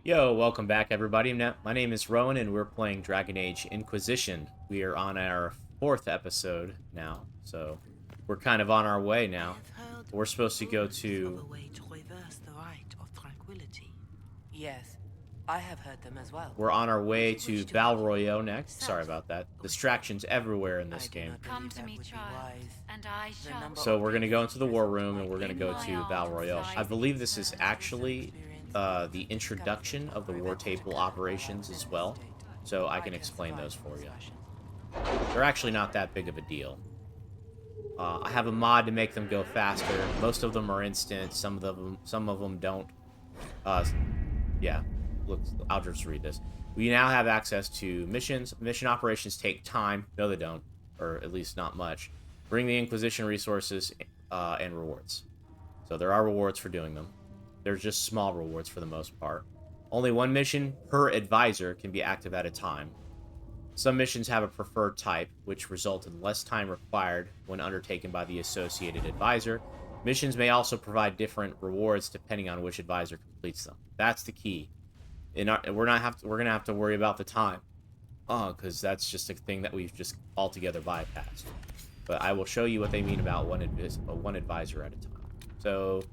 Yo, welcome back everybody. My name is Rowan and we're playing Dragon Age Inquisition. We are on our 4th episode now, so we're kind of on our way now. We're supposed to go to... Yes, I have heard them as well. We're on our way to Val Royeaux next. Sorry about that. Distractions everywhere in this game. Come to me, child, and I shall. So we're going to go into the war room and we're going to go to Val Royeaux. I believe this is actually the introduction of the war table operations as well, so I can explain those for you. They're actually not that big of a deal. I have a mod to make them go faster. Most of them are instant. Some of them don't. Yeah, look, I'll just read this. We now have access to missions. Mission operations take time. No, they don't, or at least not much. Bring the Inquisition resources and rewards. So there are rewards for doing them. They're just small rewards for the most part. Only one mission per advisor can be active at a time. Some missions have a preferred type, which result in less time required when undertaken by the associated advisor. Missions may also provide different rewards depending on which advisor completes them. That's the key. We're gonna have to worry about the time, because that's just a thing that we've just altogether bypassed. But I will show you what they mean about one advisor at a time. So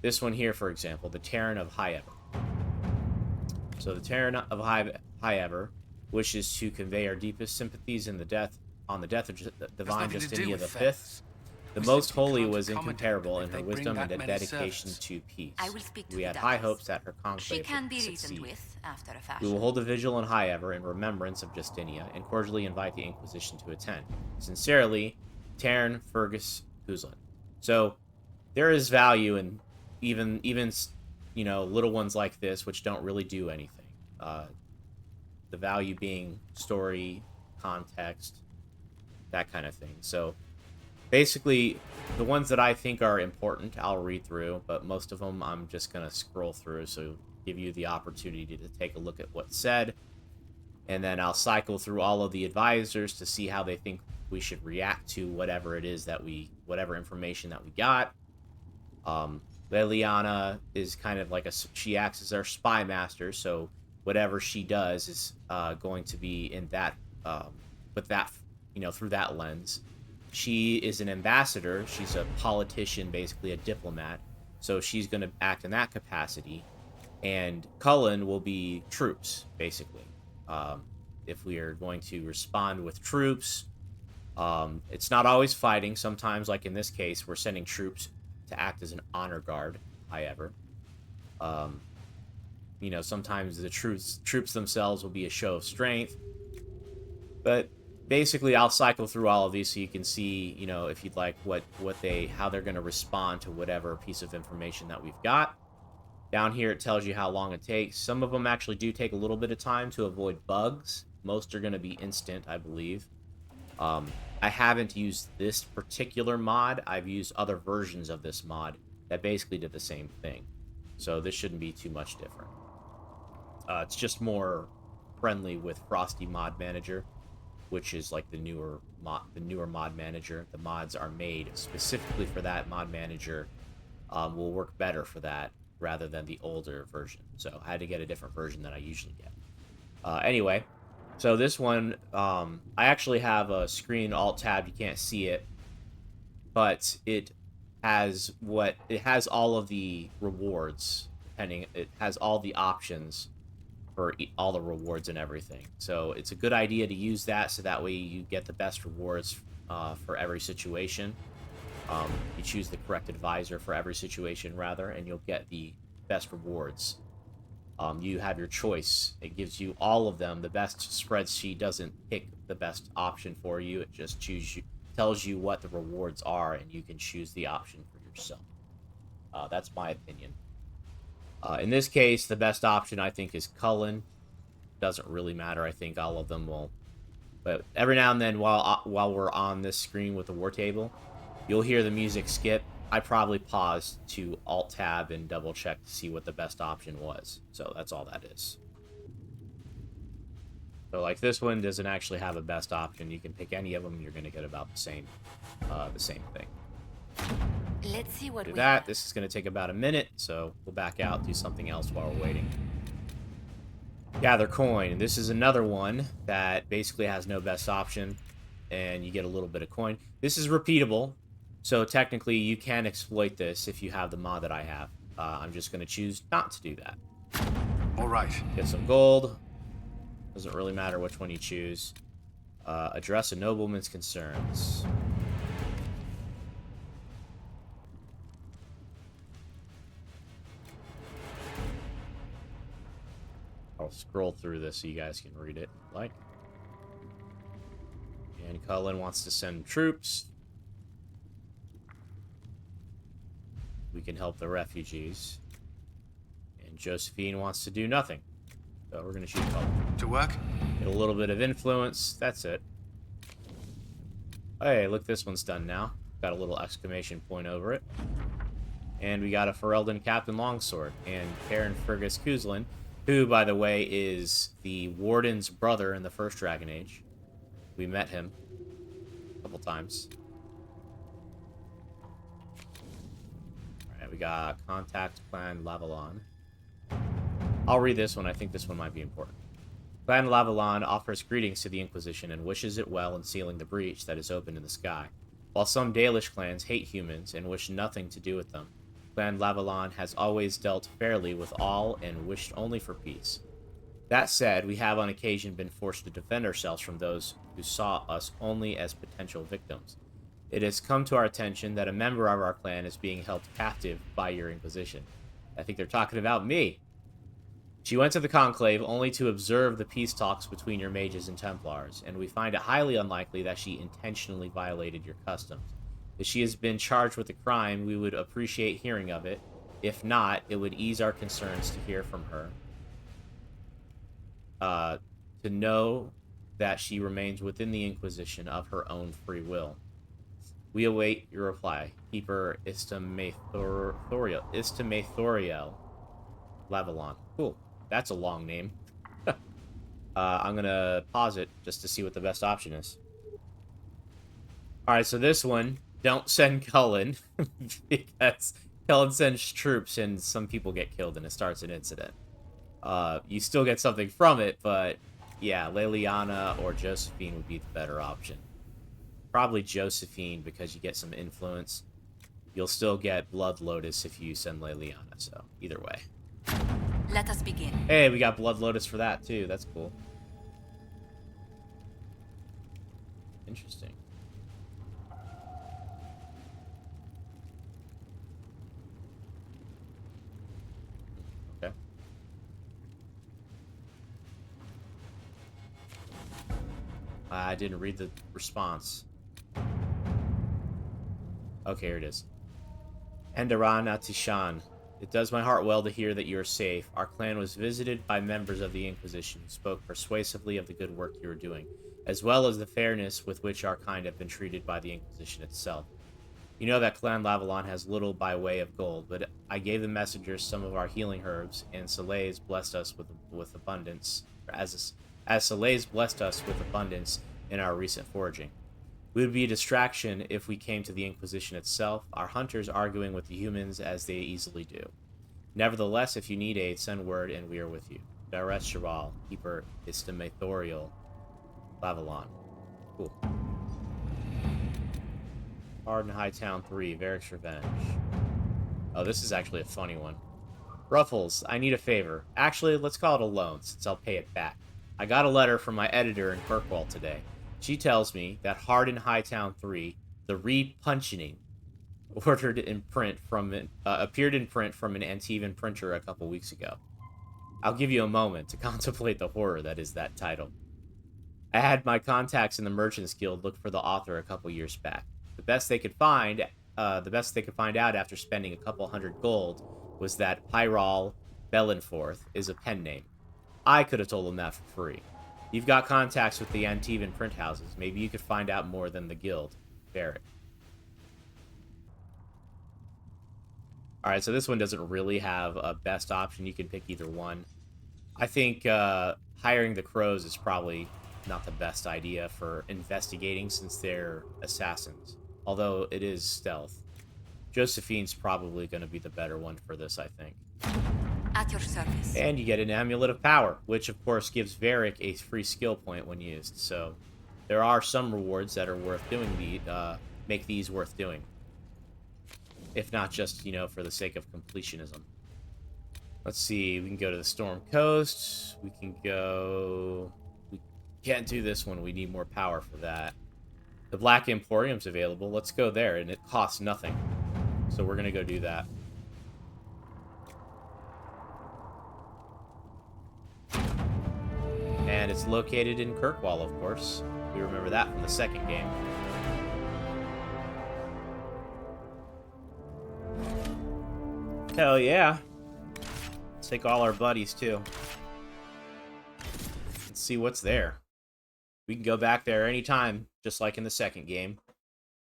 this one here, for example, the Terran of High Ever. So the Terran of High Ever wishes to convey our deepest sympathies on the death of Divine Justinia V. The Most Holy was incomparable in her wisdom and dedication to peace. We had high hopes that her conclave would succeed. After a We will hold a vigil in High Ever in remembrance of Justinia and cordially invite the Inquisition to attend. Sincerely, Terran Fergus Huzlin. So there is value in even you know, little ones like this, which don't really do anything. The value being story, context, that kind of thing. So basically, the ones that I think are important, I'll read through, but most of them I'm just going to scroll through, so give you the opportunity to take a look at what's said, and then I'll cycle through all of the advisors to see how they think we should react to whatever it is that whatever information that we got. Leliana is kind of like she acts as our spy master, so whatever she does is going to be in that, with that, you know, through that lens. She is an ambassador. She's a politician, basically a diplomat, so she's going to act in that capacity. And Cullen will be troops, basically. If we are going to respond with troops, it's not always fighting. Sometimes, like in this case, we're sending troops to act as an honor guard, however. You know, sometimes the troops themselves will be a show of strength. But basically, I'll cycle through all of these so you can see, you know, if you'd like, how they're going to respond to whatever piece of information that we've got. Down here, it tells you how long it takes. Some of them actually do take a little bit of time to avoid bugs. Most are going to be instant, I believe. I haven't used this particular mod. I've used other versions of this mod that basically did the same thing. So this shouldn't be too much different. It's just more friendly with Frosty Mod Manager, which is like the newer mod manager. The mods are made specifically for that mod manager. Will work better for that rather than the older version. So I had to get a different version than I usually get. Anyway, so this one, I actually have a screen alt-tab. You can't see it, but it has all of the rewards. It has all the options for all the rewards and everything. So it's a good idea to use that, so that way you get the best rewards for every situation. You choose the correct advisor for every situation, rather, and you'll get the best rewards. You have your choice. It gives you all of them. The best spreadsheet doesn't pick the best option for you. It just tells you what the rewards are, and you can choose the option for yourself. That's my opinion. In this case, the best option, I think, is Cullen. Doesn't really matter. I think all of them will. But every now and then, while we're on this screen with the war table, you'll hear the music skip. I probably paused to alt-tab and double-check to see what the best option was. So that's all that is. So like this one doesn't actually have a best option. You can pick any of them, and you're going to get about the same thing. Let's see what Do we that. have. This is going to take about a minute, so we'll back out, do something else while we're waiting. Gather coin. This is another one that basically has no best option, and you get a little bit of coin. This is repeatable, so technically you can exploit this if you have the mod that I have. I'm just going to choose not to do that. All right. Get some gold. Doesn't really matter which one you choose. Address a nobleman's concerns. I'll scroll through this so you guys can read it, like. And Cullen wants to send troops. We can help the refugees. And Josephine wants to do nothing. So we're going to shoot Cullen. To work? Get a little bit of influence. That's it. Hey, look, this one's done now. Got a little exclamation point over it. And we got a Ferelden Captain Longsword. And Karen Fergus Kuzlin, who, by the way, is the Warden's brother in the first Dragon Age. We met him a couple times. Alright, we got Contact Clan Lavalon. I'll read this one. I think this one might be important. Clan Lavalon offers greetings to the Inquisition and wishes it well in sealing the breach that is open in the sky. While some Dalish clans hate humans and wish nothing to do with them, Clan Lavalon has always dealt fairly with all and wished only for peace. That said, we have on occasion been forced to defend ourselves from those who saw us only as potential victims. It has come to our attention that a member of our clan is being held captive by your Inquisition. I think they're talking about me. She went to the Conclave only to observe the peace talks between your mages and Templars, and we find it highly unlikely that she intentionally violated your customs. If she has been charged with a crime, we would appreciate hearing of it. If not, it would ease our concerns to hear from her. To know that she remains within the Inquisition of her own free will. We await your reply. Keeper Istamathoriel Lavalon. Cool. That's a long name. I'm gonna pause it just to see what the best option is. Alright, so this one, don't send Cullen, because Cullen sends troops and some people get killed and it starts an incident. You still get something from it, but yeah, Leliana or Josephine would be the better option. Probably Josephine because you get some influence. You'll still get Blood Lotus if you send Leliana, so either way. Let us begin. Hey, we got Blood Lotus for that too. That's cool. Interesting. Okay. I didn't read the response. Okay, here it is. Endaran Atishan. It does my heart well to hear that you are safe. Our clan was visited by members of the Inquisition who spoke persuasively of the good work you are doing, as well as the fairness with which our kind have been treated by the Inquisition itself. You know that Clan Lavalon has little by way of gold, but I gave the messengers some of our healing herbs, and Soleil's blessed us with abundance, as Soleil's blessed us with abundance in our recent foraging. We would be a distraction if we came to the Inquisition itself, our hunters arguing with the humans as they easily do. Nevertheless, if you need aid, send word and we are with you. Daret Sharal, Keeper Istamathoriel Lavalon. Cool. Arden Hightown 3, Varric's Revenge. Oh, this is actually a funny one. Ruffles, I need a favor. Actually, let's call it a loan, since I'll pay it back. I got a letter from my editor in Kirkwall today. She tells me that Harden Hightown 3, the repunching, ordered in print from appeared in print from an Antivan printer a couple weeks ago. I'll give you a moment to contemplate the horror that is that title. I had my contacts in the Merchants Guild look for the author a couple years back. The best they could find out after spending a couple hundred gold was that Pyral Bellenforth is a pen name. I could have told them that for free. You've got contacts with the Antivan print houses. Maybe you could find out more than the guild. Barrett. Alright, so this one doesn't really have a best option. You can pick either one. I think hiring the crows is probably not the best idea for investigating since they're assassins. Although it is stealth. Josephine's probably going to be the better one for this, I think. At your service. And you get an Amulet of Power, which of course gives Varric a free skill point when used. So there are some rewards that are worth doing, make these worth doing. If not just, you know, for the sake of completionism. Let's see, we can go to the Storm Coast. We can go... We can't do this one, we need more power for that. The Black Emporium's available. Let's go there, and it costs nothing. So we're gonna go do that. And it's located in Kirkwall, of course. We remember that from the second game. Hell yeah. Let's take all our buddies, too. Let's see what's there. We can go back there anytime, just like in the second game.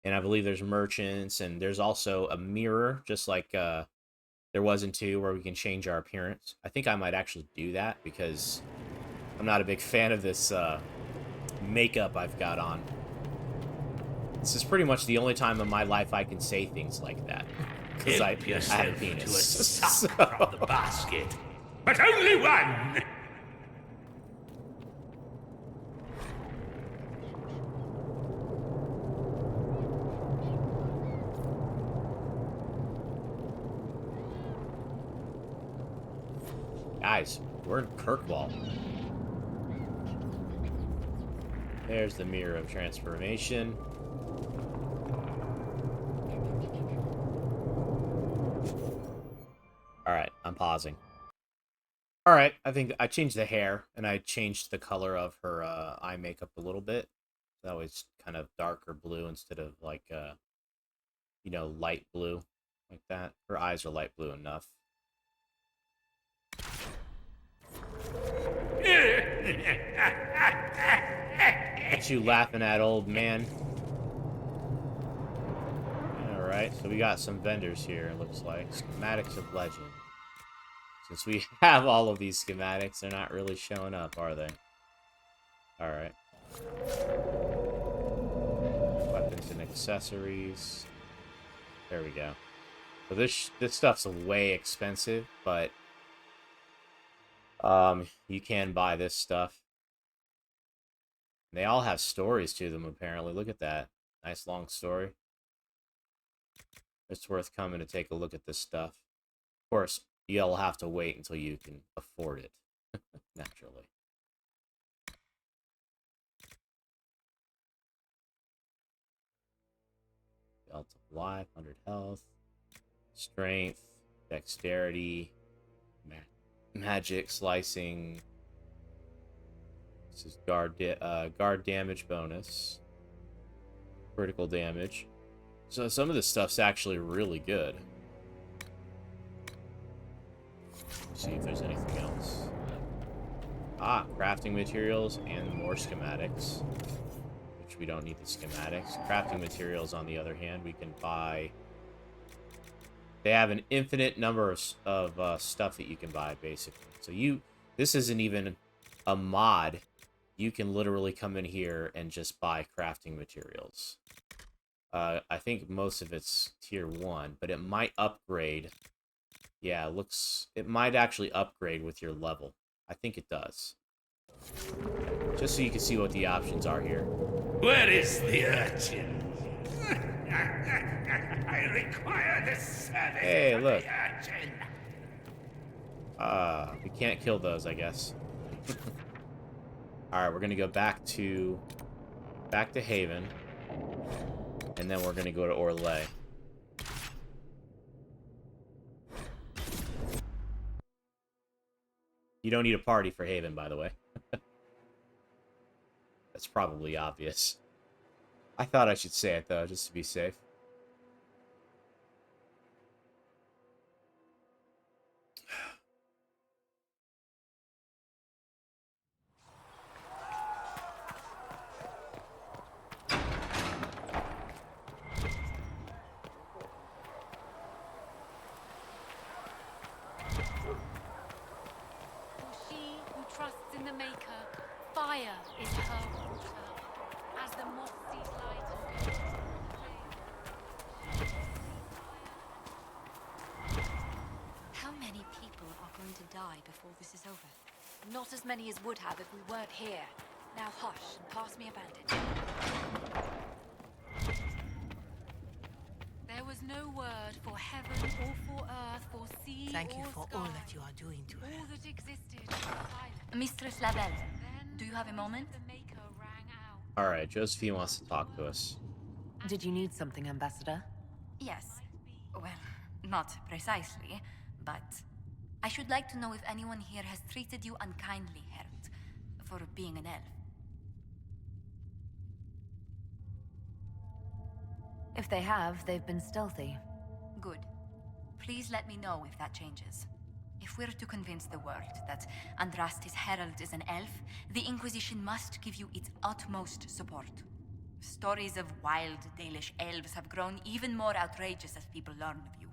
And I believe there's merchants, and there's also a mirror, just like there was in 2, where we can change our appearance. I think I might actually do that, because I'm not a big fan of this makeup I've got on. This is pretty much the only time in my life I can say things like that. Because I have a penis. To a suck from the basket, but only one! Guys, we're in Kirkwall. There's the Mirror of Transformation. Alright, I'm pausing. Alright, I think I changed the hair, and I changed the color of her eye makeup a little bit. That was kind of darker blue instead of, like, you know, light blue. Like that. Her eyes are light blue enough. What you laughing at, old man? Alright, so we got some vendors here, it looks like. Schematics of Legend. Since we have all of these schematics, they're not really showing up, are they? Alright. Weapons and accessories. There we go. So this stuff's way expensive, but you can buy this stuff. They all have stories to them, apparently. Look at that. Nice long story. It's worth coming to take a look at this stuff. Of course, you'll have to wait until you can afford it. Naturally. Belt of Life, 100 health. Strength, Dexterity, Magic, Slicing. This is guard damage bonus. Critical damage. So some of this stuff's actually really good. Let's see if there's anything else. Ah, crafting materials and more schematics. Which we don't need the schematics. Crafting materials, on the other hand, we can buy. They have an infinite number of stuff that you can buy, basically. So this isn't even a mod. You can literally come in here and just buy crafting materials. I think most of it's tier 1, but it might upgrade. Yeah, it might actually upgrade with your level. I think it does. Just so you can see what the options are here. Where is the urchin? I require the service. Hey, of look. the urchin. We can't kill those, I guess. Alright, we're gonna go back to Haven. And then we're gonna go to Orlais. You don't need a party for Haven, by the way. That's probably obvious. I thought I should say it, though, just to be safe. Trusts in the Maker, fire is her water. As the moth sees light and How many people are going to die before this is over? Not as many as would have if we weren't here. Now hush and pass me a bandage. There was no word for heaven or for earth, for sea Thank you or for sky. all that you are doing to her. All that existed was silent. Mistress Lavelle, Then do you have a the voice moment? of the Maker rang out. All right, Josephine wants to talk to us. Did you need something, Ambassador? Yes. Well, not precisely, but I should like to know if anyone here has treated you unkindly, Herald, for being an elf. If they have, they've been stealthy. Good. Please let me know if that changes. If we're to convince the world that Andraste's Herald is an elf, the Inquisition must give you its utmost support. Stories of wild Dalish elves have grown even more outrageous as people learn of you.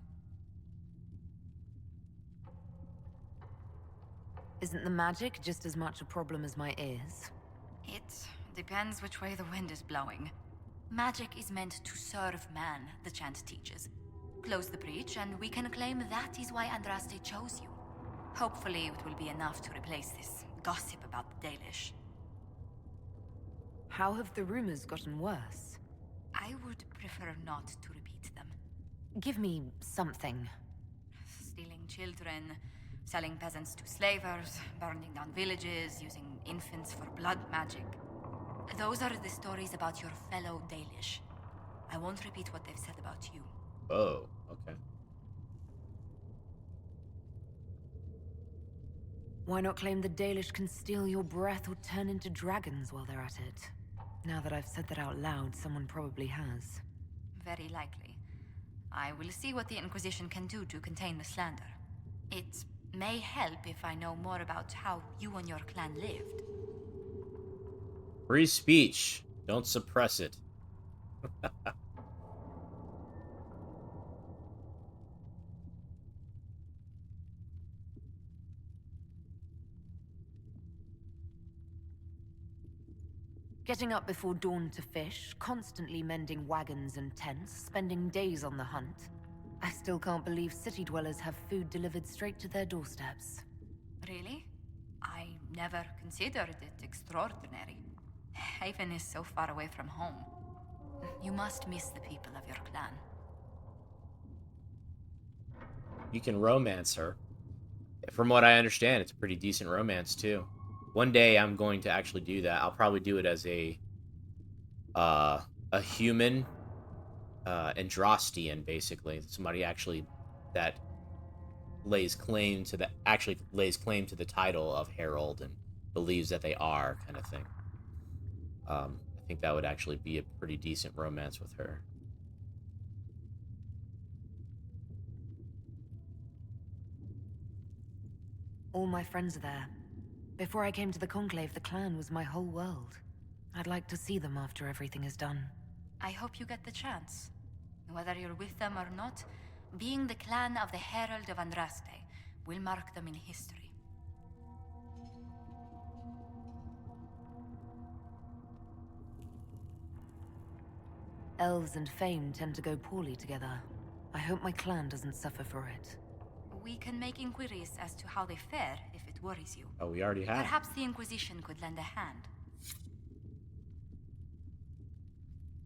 Isn't the magic just as much a problem as my ears? It depends which way the wind is blowing. Magic is meant to serve man, the chant teaches. Close the breach, and we can claim that is why Andraste chose you. Hopefully it will be enough to replace this gossip about the Dalish. How have the rumors gotten worse? I would prefer not to repeat them. Give me something. Stealing children, selling peasants to slavers, burning down villages, using infants for blood magic. Those are the stories about your fellow Dalish. I won't repeat what they've said about you. Oh, okay. Why not claim the Dalish can steal your breath or turn into dragons while they're at it? Now that I've said that out loud, someone probably has. Very likely. I will see what the Inquisition can do to contain the slander. It may help if I know more about how you and your clan lived. Free speech. Don't suppress it. Getting up before dawn to fish, constantly mending wagons and tents, spending days on the hunt. I still can't believe city dwellers have food delivered straight to their doorsteps. Really? I never considered it extraordinary. Haven is so far away from home. You must miss the people of your clan. You can romance her. From what I understand, it's a pretty decent romance, too. One day I'm going to actually do that. I'll probably do it as a human Andrastian, basically. Somebody actually that lays claim to the title of Herald and believes that they are, kind of thing. I think that would actually be a pretty decent romance with her. All my friends are there. Before I came to the Conclave, the clan was my whole world. I'd like to see them after everything is done. I hope you get the chance. Whether you're with them or not, being the clan of the Herald of Andraste will mark them in history. Elves and fame tend to go poorly together. I hope my clan doesn't suffer for it. We can make inquiries as to how they fare if it worries you. Oh, we already have. Perhaps the Inquisition could lend a hand.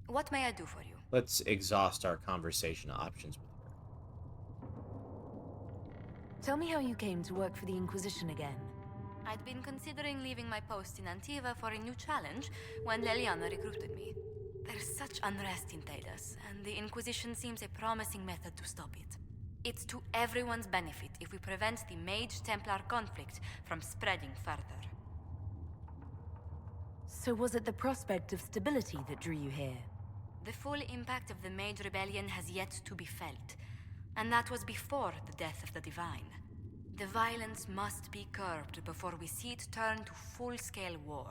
What may I do for you? Let's exhaust our conversation options with her. Tell me how you came to work for the Inquisition again. I'd been considering leaving my post in Antiva for a new challenge when Leliana recruited me. There's such unrest in Talos, and the Inquisition seems a promising method to stop it. It's to everyone's benefit if we prevent the Mage-Templar conflict from spreading further. So was it the prospect of stability that drew you here? The full impact of the Mage Rebellion has yet to be felt, and that was before the death of the Divine. The violence must be curbed before we see it turn to full-scale war.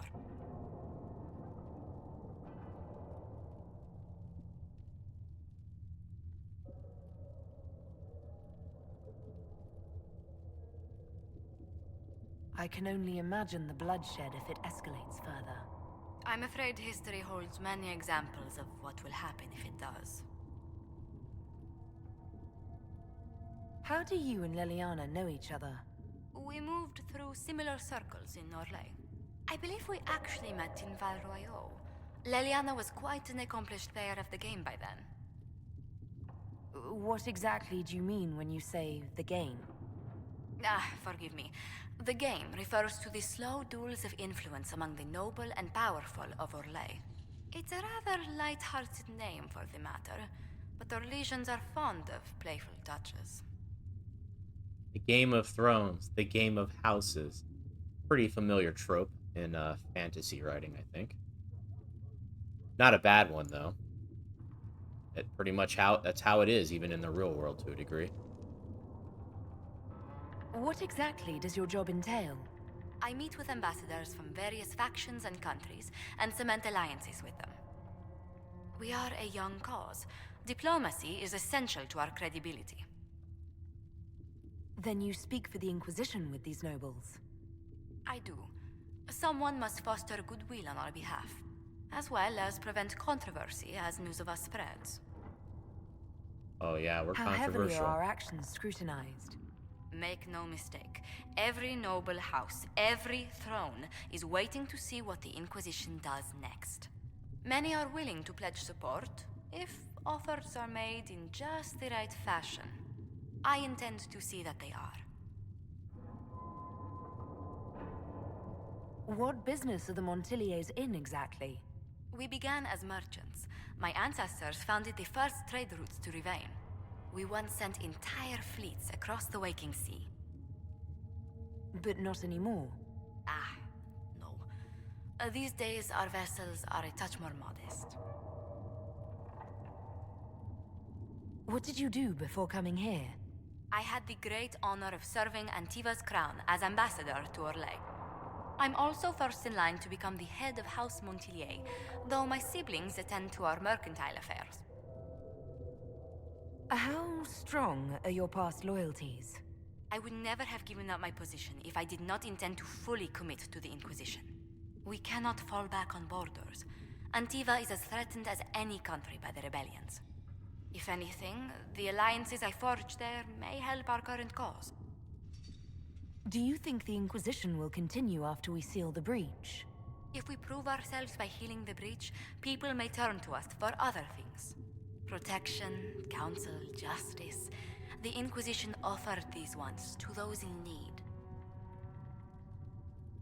I can only imagine the bloodshed if it escalates further. I'm afraid history holds many examples of what will happen if it does. How do you and Leliana know each other? We moved through similar circles in Orlais. I believe we actually met in Val Royeaux. Leliana was quite an accomplished player of the game by then. What exactly do you mean when you say the game? Forgive me. The game refers to the slow duels of influence among the noble and powerful of Orlais. It's a rather light-hearted name for the matter, but Orlesians are fond of playful touches. The Game of Thrones, the Game of Houses. Pretty familiar trope in fantasy writing, I think. Not a bad one, though. That's how it is, even in the real world, to a degree. What exactly does your job entail? I meet with ambassadors from various factions and countries, and cement alliances with them. We are a young cause. Diplomacy is essential to our credibility. Then you speak for the Inquisition with these nobles? I do. Someone must foster goodwill on our behalf, as well as prevent controversy as news of us spreads. Oh yeah, we're How heavily controversial. are our actions scrutinized? Make no mistake, every noble house, every throne, is waiting to see what the Inquisition does next. Many are willing to pledge support, if offers are made in just the right fashion. I intend to see that they are. What business are the Montiliers in exactly? We began as merchants. My ancestors founded the first trade routes to Revered. We once sent entire fleets across the waking sea. But not anymore. No. These days, our vessels are a touch more modest. What did you do before coming here? I had the great honor of serving Antiva's crown as ambassador to Orlais. I'm also first in line to become the head of House Montilier, though my siblings attend to our mercantile affairs. How strong are your past loyalties? I would never have given up my position if I did not intend to fully commit to the Inquisition. We cannot fall back on borders. Antiva is as threatened as any country by the rebellions. If anything, the alliances I forged there may help our current cause. Do you think the Inquisition will continue after we seal the breach? If we prove ourselves by healing the breach, people may turn to us for other things. Protection, counsel, justice. The Inquisition offered these once to those in need.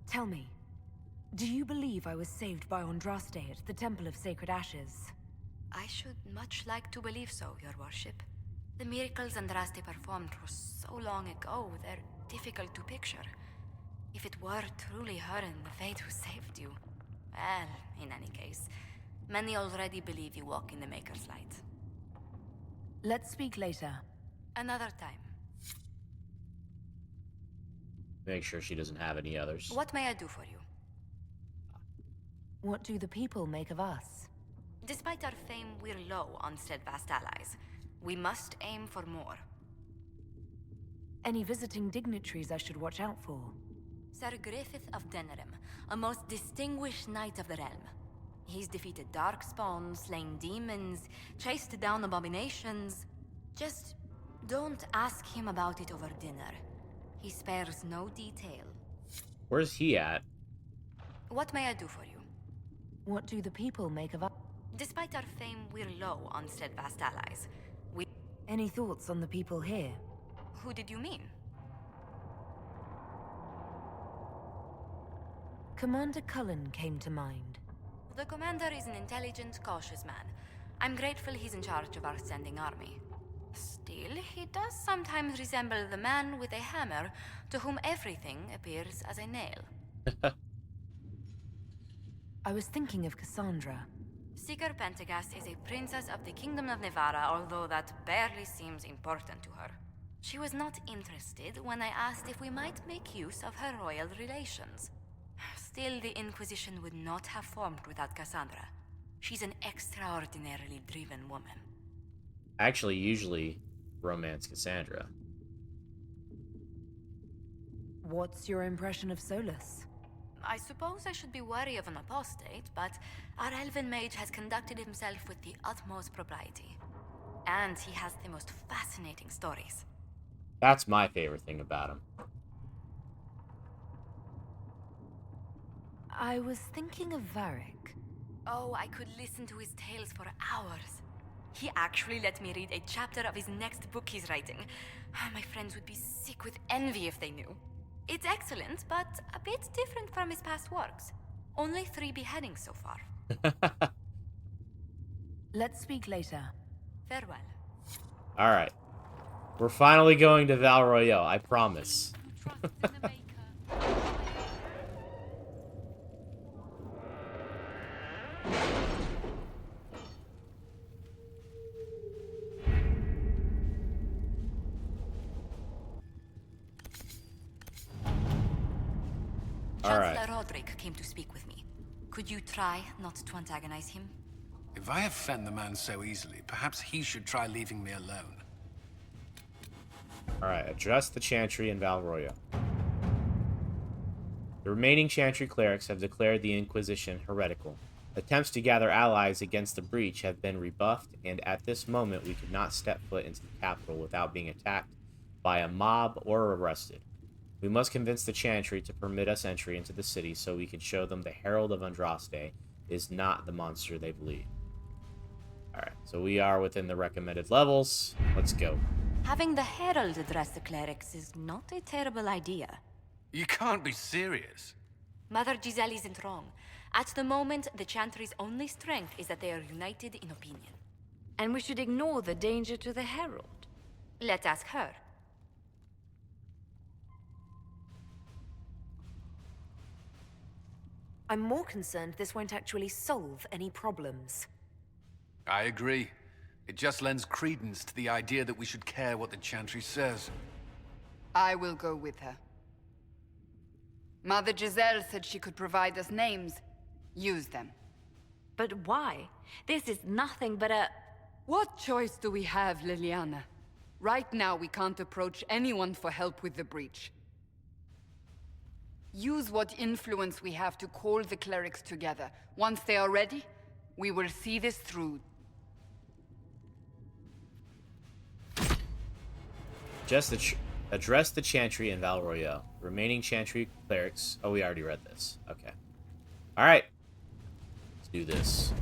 Tell me, do you believe I was saved by Andraste at the Temple of Sacred Ashes? I should much like to believe so, Your Worship. The miracles Andraste performed were so long ago, they're difficult to picture. If it were truly her and the Fate who saved you... Well, in any case, many already believe you walk in the Maker's light. Let's speak later. Another time. Make sure she doesn't have any others. What may I do for you? What do the people make of us? Despite our fame, we're low on steadfast allies. We must aim for more. Any visiting dignitaries I should watch out for? Sir Griffith of Denerim, a most distinguished knight of the realm. He's defeated darkspawn, slain demons, chased down abominations. Just don't ask him about it over dinner. He spares no detail. Where's he at? What may I do for you? What do the people make of us? Despite our fame, we're low on steadfast allies. Any thoughts on the people here? Who did you mean? Commander Cullen came to mind. The commander is an intelligent, cautious man. I'm grateful he's in charge of our standing army. Still, he does sometimes resemble the man with a hammer to whom everything appears as a nail. I was thinking of Cassandra. Seeker Pentagast is a princess of the Kingdom of Nevarra, although that barely seems important to her. She was not interested when I asked if we might make use of her royal relations. Still, the Inquisition would not have formed without Cassandra. She's an extraordinarily driven woman. I actually usually romance Cassandra. What's your impression of Solus? I suppose I should be wary of an apostate, but our elven mage has conducted himself with the utmost propriety. And he has the most fascinating stories. That's my favorite thing about him. I was thinking of Varric. Oh, I could listen to his tales for hours. He actually let me read a chapter of his next book he's writing. My friends would be sick with envy if they knew. It's excellent, but a bit different from his past works. Only 3 beheadings so far. Let's speak later. Farewell. Alright. We're finally going to Val Royeaux, I promise. Who trusts in the Maker. Chancellor Roderick came to speak with me. Could you try not to antagonize him? If I offend the man so easily, perhaps he should try leaving me alone. Alright, address the Chantry and Val Royeaux. The remaining Chantry clerics have declared the Inquisition heretical. Attempts to gather allies against the breach have been rebuffed, and at this moment we could not step foot into the capital without being attacked by a mob or arrested. We must convince the Chantry to permit us entry into the city so we can show them the Herald of Andraste is not the monster they believe. Alright, so we are within the recommended levels. Let's go. Having the Herald address the clerics is not a terrible idea. You can't be serious. Mother Giselle isn't wrong. At the moment, the Chantry's only strength is that they are united in opinion. And we should ignore the danger to the Herald. Let's ask her. I'm more concerned this won't actually solve any problems. I agree. It just lends credence to the idea that we should care what the Chantry says. I will go with her. Mother Giselle said she could provide us names. Use them. But why? This is nothing but a... What choice do we have, Liliana? Right now, we can't approach anyone for help with the breach. Use what influence we have to call the clerics together. Once they are ready, we will see this through. Address the Chantry and Val Royeaux. Remaining Chantry clerics... Oh, we already read this. Okay. Alright. Let's do this.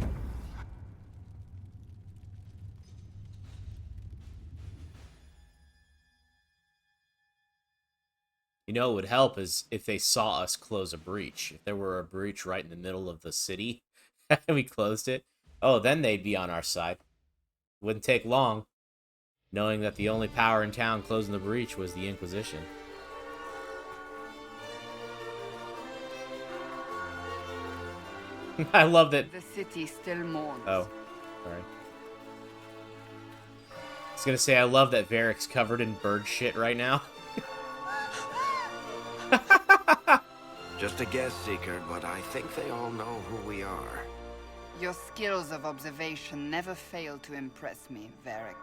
You know, it would help is if they saw us close a breach. If there were a breach right in the middle of the city, and we closed it, oh, then they'd be on our side. Wouldn't take long, knowing that the only power in town closing the breach was the Inquisition. I love that. The city still mourns. Oh, sorry. I was gonna say, I love that Varric's covered in bird shit right now. Just a guess, Seeker, but I think they all know who we are. Your skills of observation never fail to impress me, Varric.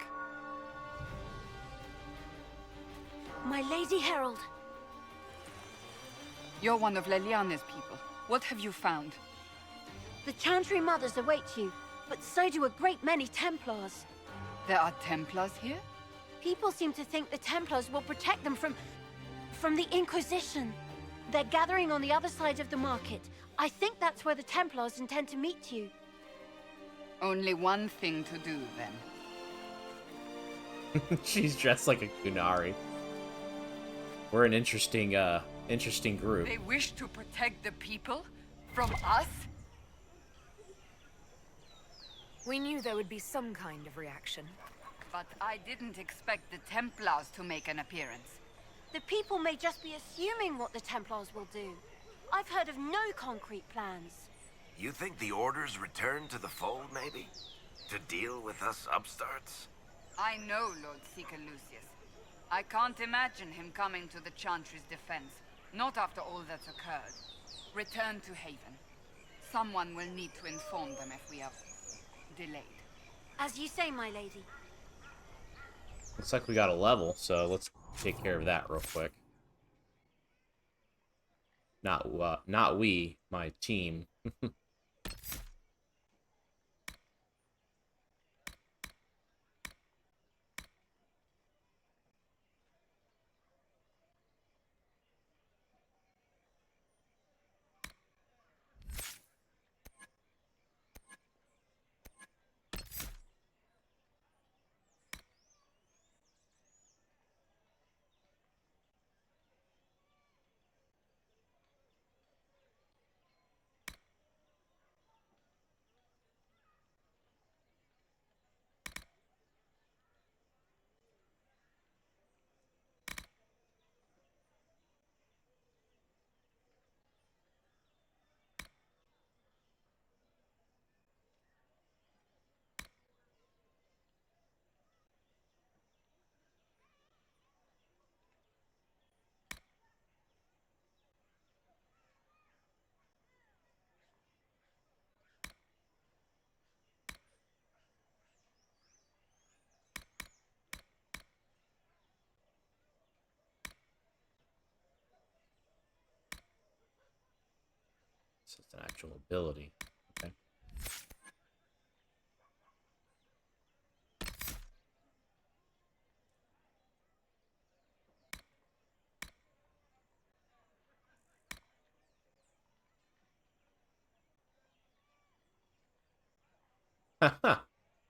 My Lady Herald. You're one of Leliana's people. What have you found? The Chantry mothers await you, but so do a great many Templars. There are Templars here? People seem to think the Templars will protect them from the Inquisition. They're gathering on the other side of the market. I think that's where the Templars intend to meet you. Only one thing to do, then. She's dressed like a Kunari. We're an interesting group. They wish to protect the people? From us? We knew there would be some kind of reaction. But I didn't expect the Templars to make an appearance. The people may just be assuming what the Templars will do. I've heard of no concrete plans. You think the Order's return to the fold, maybe? To deal with us upstarts? I know Lord Seeker Lucius. I can't imagine him coming to the Chantry's defense. Not after all that's occurred. Return to Haven. Someone will need to inform them if we are delayed. As you say, my lady. Looks like we got a level, so let's take care of that real quick. Not we, my team. It's an actual ability. Okay.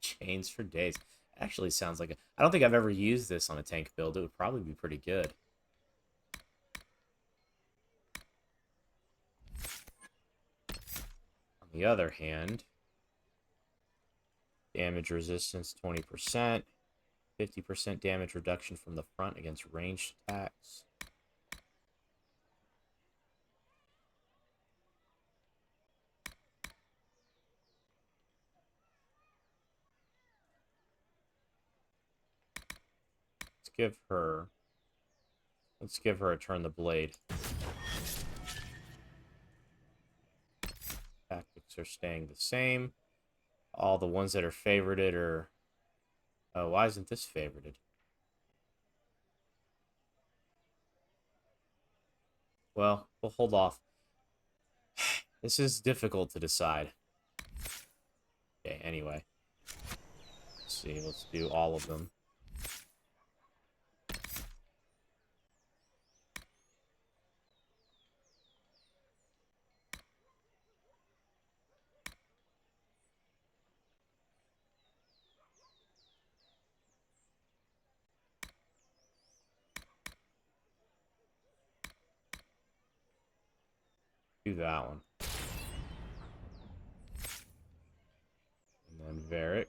Chains for days. Actually sounds like a... I don't think I've ever used this on a tank build. It would probably be pretty good. On the other hand, damage resistance 20%, 50% damage reduction from the front against ranged attacks. Let's give her a turn the blade. Tactics are staying the same. All the ones that are favorited are... Oh, why isn't this favorited? Well, we'll hold off. This is difficult to decide. Okay, anyway. Let's see, let's do all of them. Do that one. And then Varric.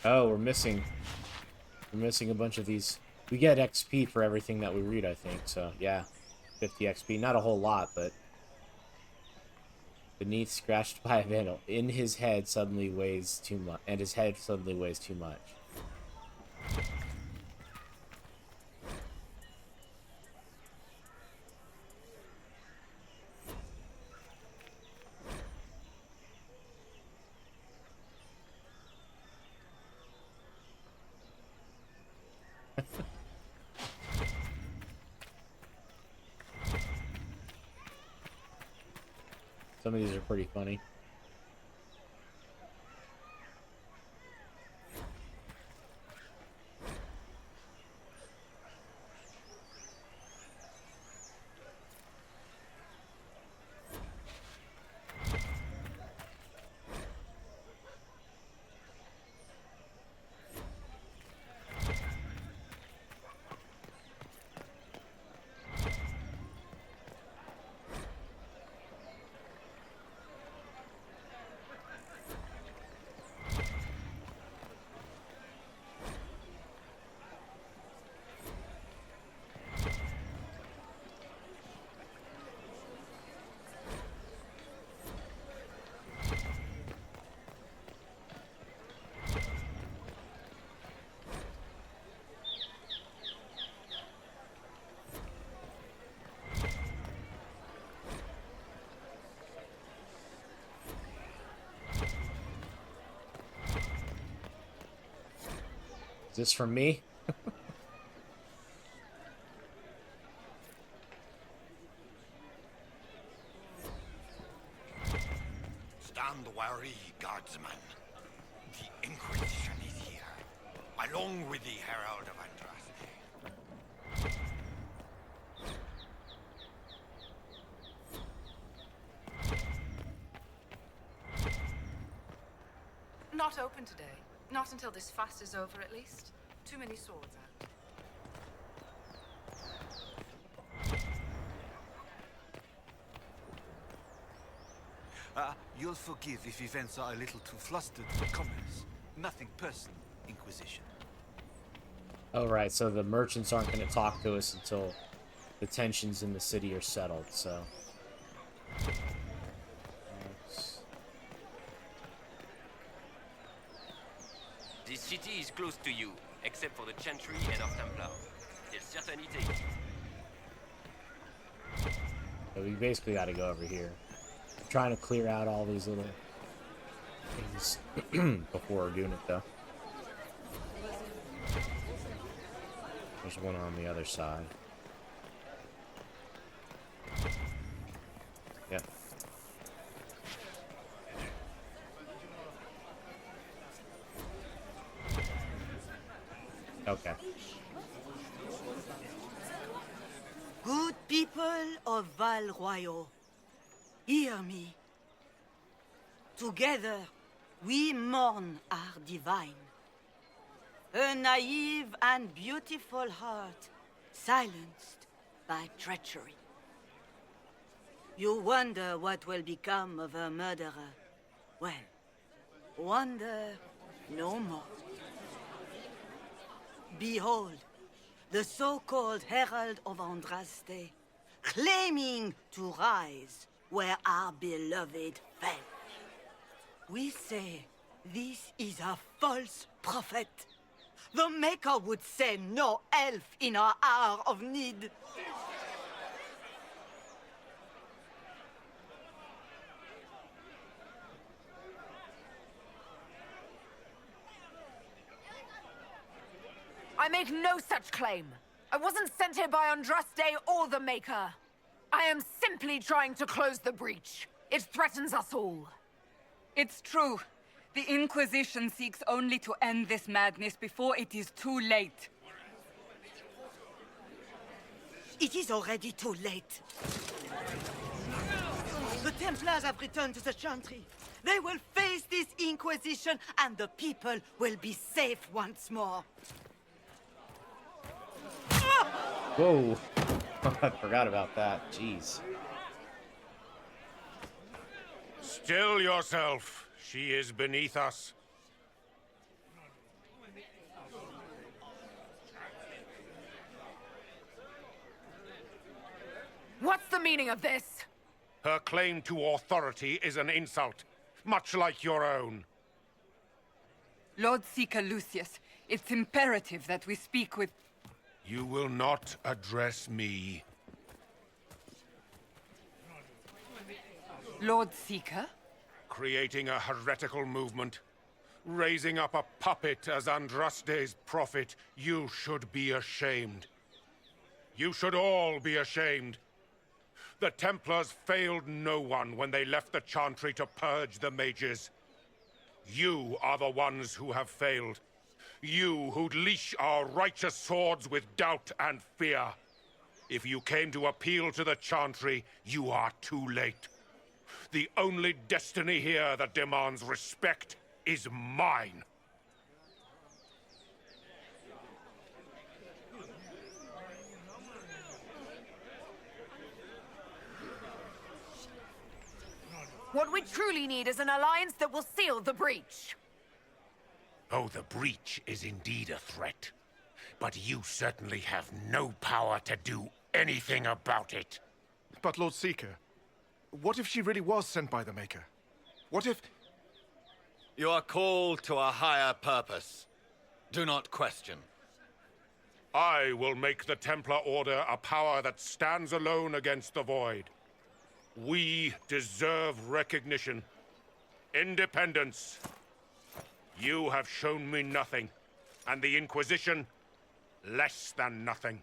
Oh, we're missing a bunch of these. We get XP for everything that we read, I think. So, yeah. 50 XP. Not a whole lot, but... Beneath, scratched by a vandal. In his head suddenly weighs too much. And his head suddenly weighs too much. Some of these are pretty funny. Is this from me? Stand wary, guardsman. The Inquisition is here, along with the Herald of Andraste. Not open today. Not until this fast is over, at least. Too many swords out. You'll forgive if events are a little too flustered for comments. Nothing personal, Inquisition. Oh, right, so the merchants aren't going to talk to us until the tensions in the city are settled, so... This city is close to you, except for the Chantry and our Templar. They'll certainly take it. So we basically got to go over here. I'm trying to clear out all these little things before doing it, though. There's one on the other side. Yep. Okay. Good people of Val Royeaux, hear me. Together, we mourn our divine. A naive and beautiful heart, silenced by treachery. You wonder what will become of a murderer. Well, wonder no more. Behold, the so-called Herald of Andraste, claiming to rise where our beloved fell. We say this is a false prophet. The Maker would send no elf in our hour of need. I make no such claim. I wasn't sent here by Andraste or the Maker. I am simply trying to close the breach. It threatens us all. It's true. The Inquisition seeks only to end this madness before it is too late. It is already too late. The Templars have returned to the Chantry. They will face this Inquisition, and the people will be safe once more. Whoa. I forgot about that. Jeez. Still yourself. She is beneath us. What's the meaning of this? Her claim to authority is an insult, much like your own. Lord Seeker Lucius, it's imperative that we speak with... You will not address me. Lord Seeker? Creating a heretical movement. Raising up a puppet as Andraste's prophet. You should be ashamed. You should all be ashamed. The Templars failed no one when they left the Chantry to purge the mages. You are the ones who have failed. You who'd leash our righteous swords with doubt and fear. If you came to appeal to the Chantry, you are too late. The only destiny here that demands respect is mine. What we truly need is an alliance that will seal the breach. Oh, the breach is indeed a threat. But you certainly have no power to do anything about it. But Lord Seeker, what if she really was sent by the Maker? What if... You are called to a higher purpose. Do not question. I will make the Templar Order a power that stands alone against the Void. We deserve recognition. Independence. You have shown me nothing, and the Inquisition, less than nothing.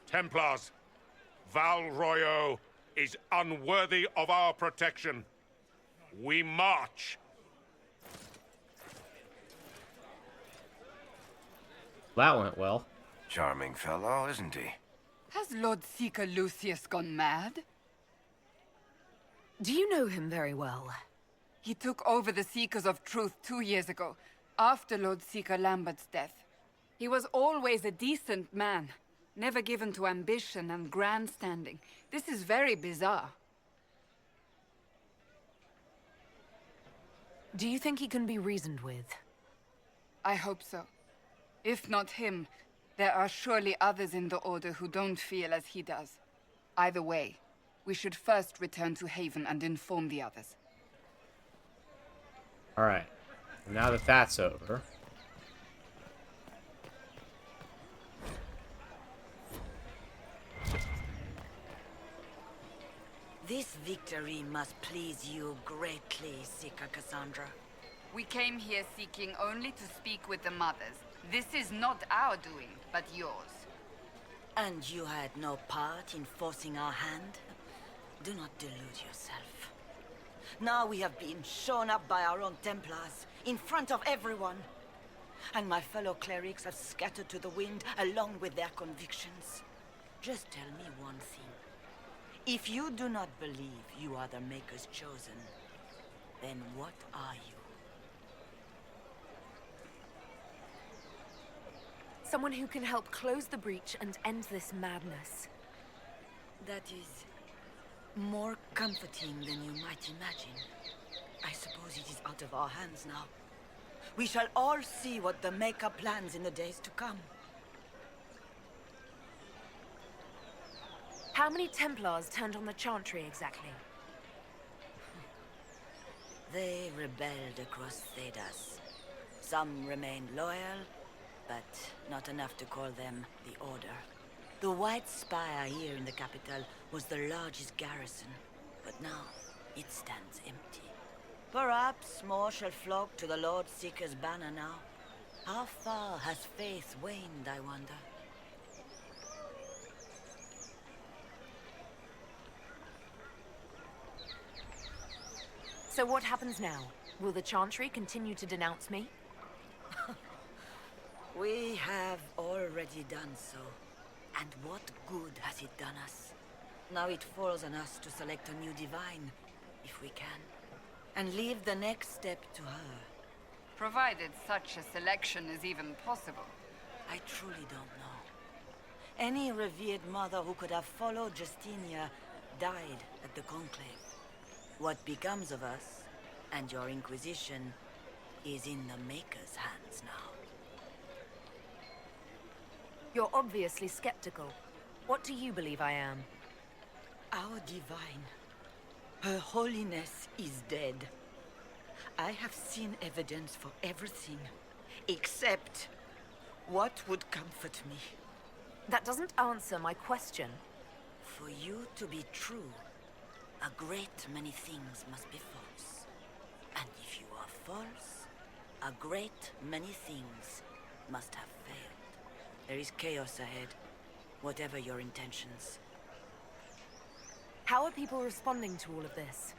Templars, Val Royeaux is unworthy of our protection. We march. That went well. Charming fellow, isn't he? Has Lord Seeker Lucius gone mad? Do you know him very well? He took over the Seekers of Truth 2 years ago, after Lord Seeker Lambert's death. He was always a decent man, never given to ambition and grandstanding. This is very bizarre. Do you think he can be reasoned with? I hope so. If not him, there are surely others in the Order who don't feel as he does. Either way, we should first return to Haven and inform the others. Alright. Now that that's over... This victory must please you greatly, Seeker Cassandra. We came here seeking only to speak with the mothers. This is not our doing, but yours. And you had no part in forcing our hand? Do not delude yourself. Now we have been shown up by our own Templars, in front of everyone. And my fellow clerics have scattered to the wind along with their convictions. Just tell me one thing. If you do not believe you are the Maker's chosen, then what are you? Someone who can help close the breach and end this madness. That is more comforting than you might imagine. I suppose it is out of our hands now. We shall all see what the Maker plans in the days to come. How many Templars turned on the Chantry exactly? They rebelled across Thedas. Some remained loyal, but not enough to call them the Order. The White Spire here in the capital was the largest garrison, but now it stands empty. Perhaps more shall flock to the Lord Seeker's banner now. How far has faith waned, I wonder? So what happens now? Will the Chantry continue to denounce me? We have already done so. And what good has it done us? Now it falls on us to select a new divine, if we can, and leave the next step to her. Provided such a selection is even possible. I truly don't know. Any revered mother who could have followed Justinia died at the Conclave. What becomes of us, and your Inquisition, is in the Maker's hands now. You're obviously skeptical. What do you believe I am? Our divine. Her holiness is dead. I have seen evidence for everything, except what would comfort me. That doesn't answer my question. For you to be true, a great many things must be false. And if you are false, a great many things must have failed. There is chaos ahead, whatever your intentions. How are people responding to all of this?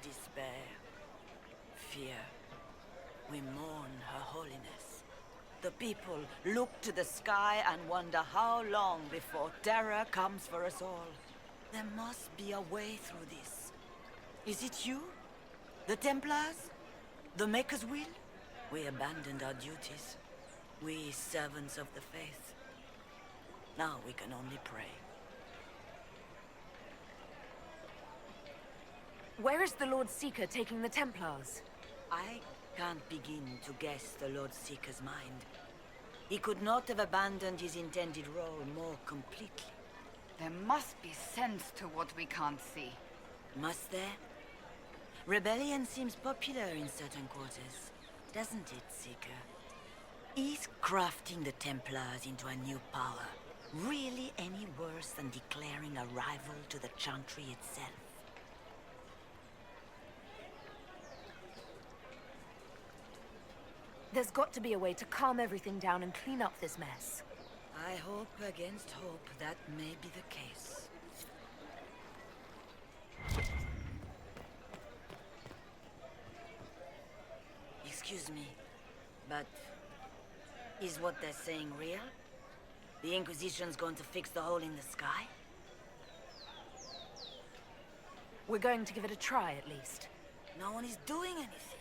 Despair. Fear. We mourn her holiness. The people look to the sky and wonder how long before terror comes for us all. There must be a way through this. Is it you? The Templars? The Maker's will? We abandoned our duties. We servants of the faith. Now we can only pray. Where is the Lord Seeker taking the Templars? I can't begin to guess the Lord Seeker's mind. He could not have abandoned his intended role more completely. There must be sense to what we can't see. Must there? Rebellion seems popular in certain quarters, doesn't it, Seeker? Is crafting the Templars into a new power really any worse than declaring a rival to the Chantry itself? There's got to be a way to calm everything down and clean up this mess. I hope against hope that may be the case. Excuse me, but is what they're saying real? The Inquisition's going to fix the hole in the sky? We're going to give it a try, at least. No one is doing anything.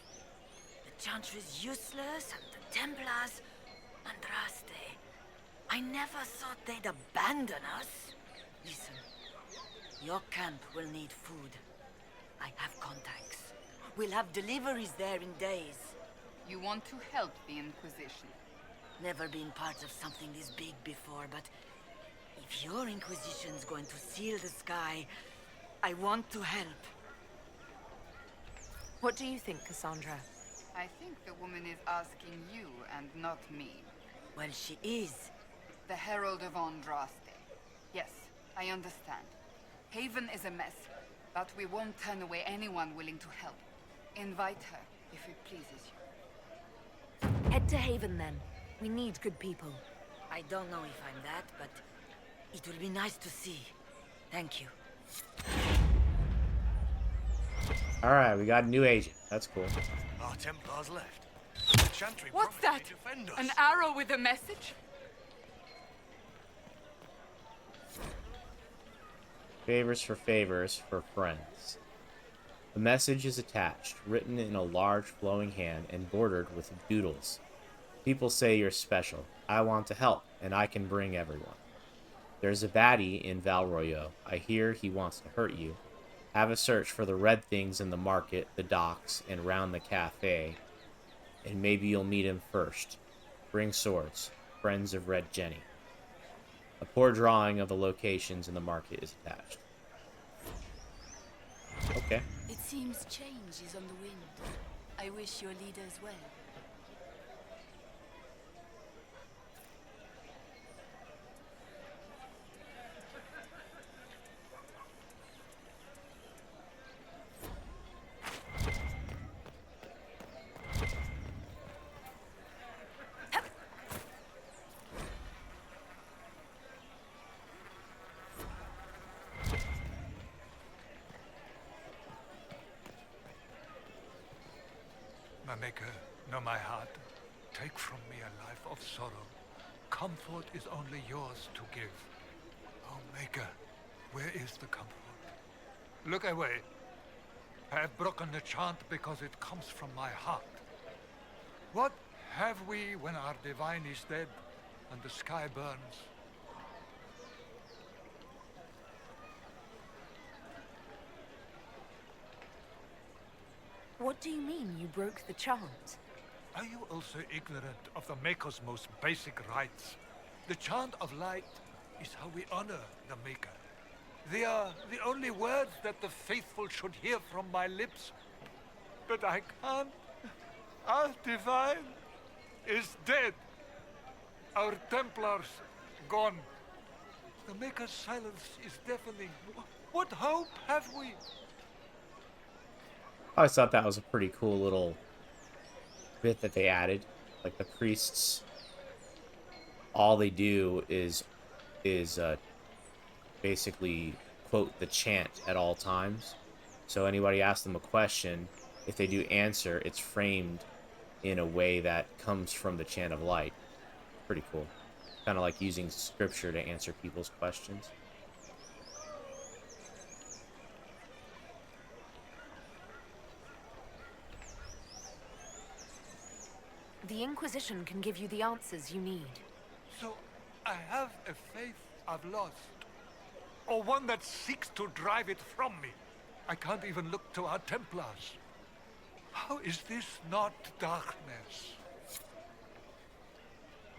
The Chantry's useless, and the Templars... Andraste. I never thought they'd abandon us. Listen, your camp will need food. I have contacts. We'll have deliveries there in days. You want to help the Inquisition? Never been part of something this big before, but if your Inquisition's going to seal the sky, I want to help. What do you think, Cassandra? I think the woman is asking you and not me. Well, she is. The Herald of Andraste. Yes, I understand. Haven is a mess, but we won't turn away anyone willing to help. Invite her, if it pleases you. Head to Haven, then. We need good people. I don't know if I'm that, but it will be nice to see. Thank you. Alright, we got a new agent. That's cool. Our Templars left. The Chantry What's promised that? to defend us. An arrow with a message? Favors for friends. The message is attached, written in a large flowing hand and bordered with doodles. People say you're special. I want to help, and I can bring everyone. There's a baddie in Val Royeaux. I hear he wants to hurt you. Have a search for the red things in the market, the docks, and round the cafe, and maybe you'll meet him first. Bring swords. Friends of Red Jenny. A poor drawing of the locations in the market is attached. Okay. It seems change is on the wind. I wish your leaders well. My Maker, know my heart. Take from me a life of sorrow. Comfort is only yours to give. Oh, Maker, where is the comfort? Look away. I have broken the chant because it comes from my heart. What have we when our divine is dead and the sky burns? What do you mean you broke the chant? Are you also ignorant of the Maker's most basic rites? The chant of light is how we honor the Maker. They are the only words that the faithful should hear from my lips. But I can't. Our divine is dead. Our Templars gone. The Maker's silence is deafening. What hope have we? I always thought that was a pretty cool little bit that they added. Like the priests, all they do is basically quote the chant at all times. So anybody asks them a question, if they do answer, it's framed in a way that comes from the chant of light. Pretty cool. Kind of like using scripture to answer people's questions. The Inquisition can give you the answers you need. So, I have a faith I've lost. Or one that seeks to drive it from me. I can't even look to our Templars. How is this not darkness?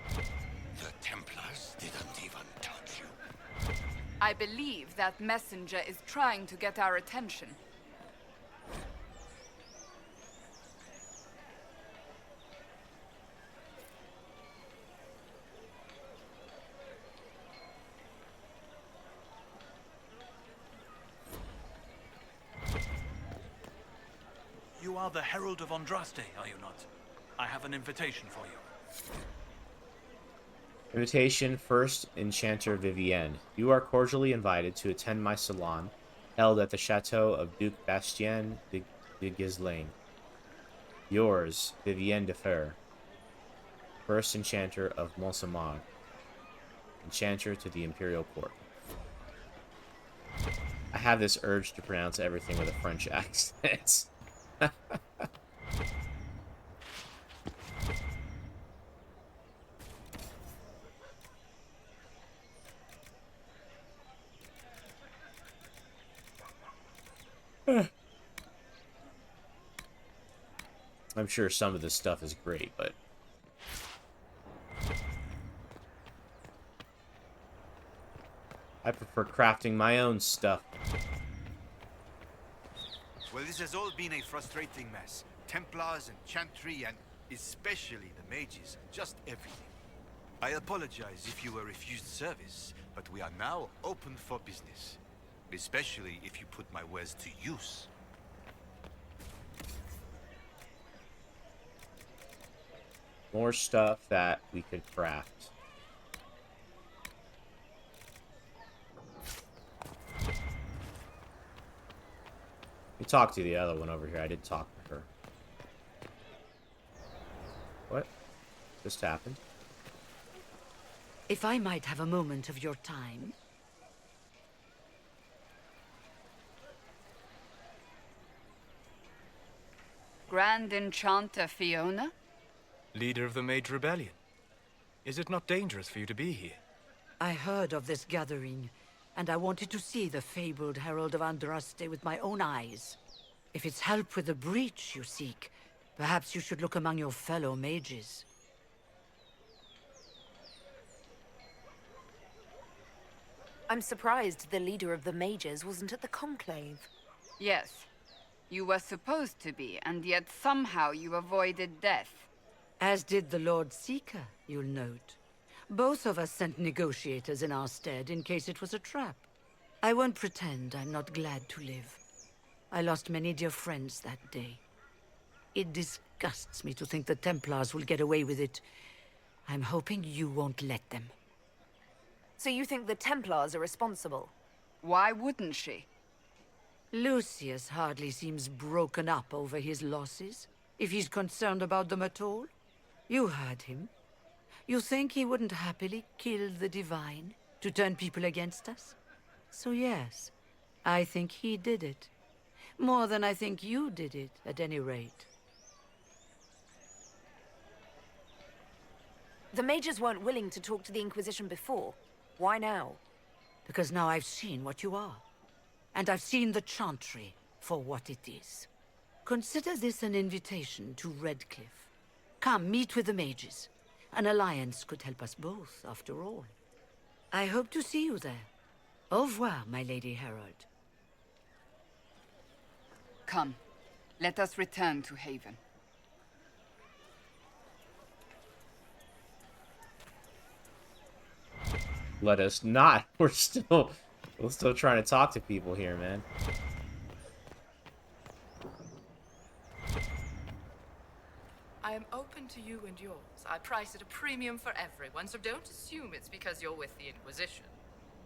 The Templars didn't even touch you. I believe that messenger is trying to get our attention. You are the Herald of Andraste, are you not? I have an invitation for you. Invitation, first Enchanter Vivienne. You are cordially invited to attend my salon, held at the chateau of Duke Bastien de Giselle. Yours, Vivienne de Fer, first Enchanter of Montsemar, Enchanter to the Imperial Court. I have this urge to pronounce everything with a French accent. I'm sure some of this stuff is great, but I prefer crafting my own stuff. Well, This has all been a frustrating mess. Templars and Chantry and especially the mages. Just everything. I apologize if you were refused service, but we are now open for business. Especially if you put my wares to use. More stuff that we could craft. We talked to the other one over here. I did talk to her. What just happened? If I might have a moment of your time. Grand Enchanter Fiona? Leader of the Mage Rebellion. Is it not dangerous for you to be here? I heard of this gathering, and I wanted to see the fabled Herald of Andraste with my own eyes. If it's help with the breach you seek, perhaps you should look among your fellow mages. I'm surprised the leader of the mages wasn't at the conclave. Yes. You were supposed to be, and yet somehow you avoided death. As did the Lord Seeker, you'll note. Both of us sent negotiators in our stead in case it was a trap. I won't pretend I'm not glad to live. I lost many dear friends that day. It disgusts me to think the Templars will get away with it. I'm hoping you won't let them. So you think the Templars are responsible? Why wouldn't she? Lucius hardly seems broken up over his losses, if he's concerned about them at all. You heard him. You think he wouldn't happily kill the Divine to turn people against us? So yes, I think he did it. More than I think you did it, at any rate. The mages weren't willing to talk to the Inquisition before. Why now? Because now I've seen what you are. And I've seen the Chantry for what it is. Consider this an invitation to Redcliffe. Come, meet with the mages. An alliance could help us both, after all. I hope to see you there. Au revoir, my Lady Herald. Come, let us return to Haven. Let us not. We're still trying to talk to people here, man. I am open to you and yours. I price at a premium for everyone, so don't assume it's because you're with the Inquisition.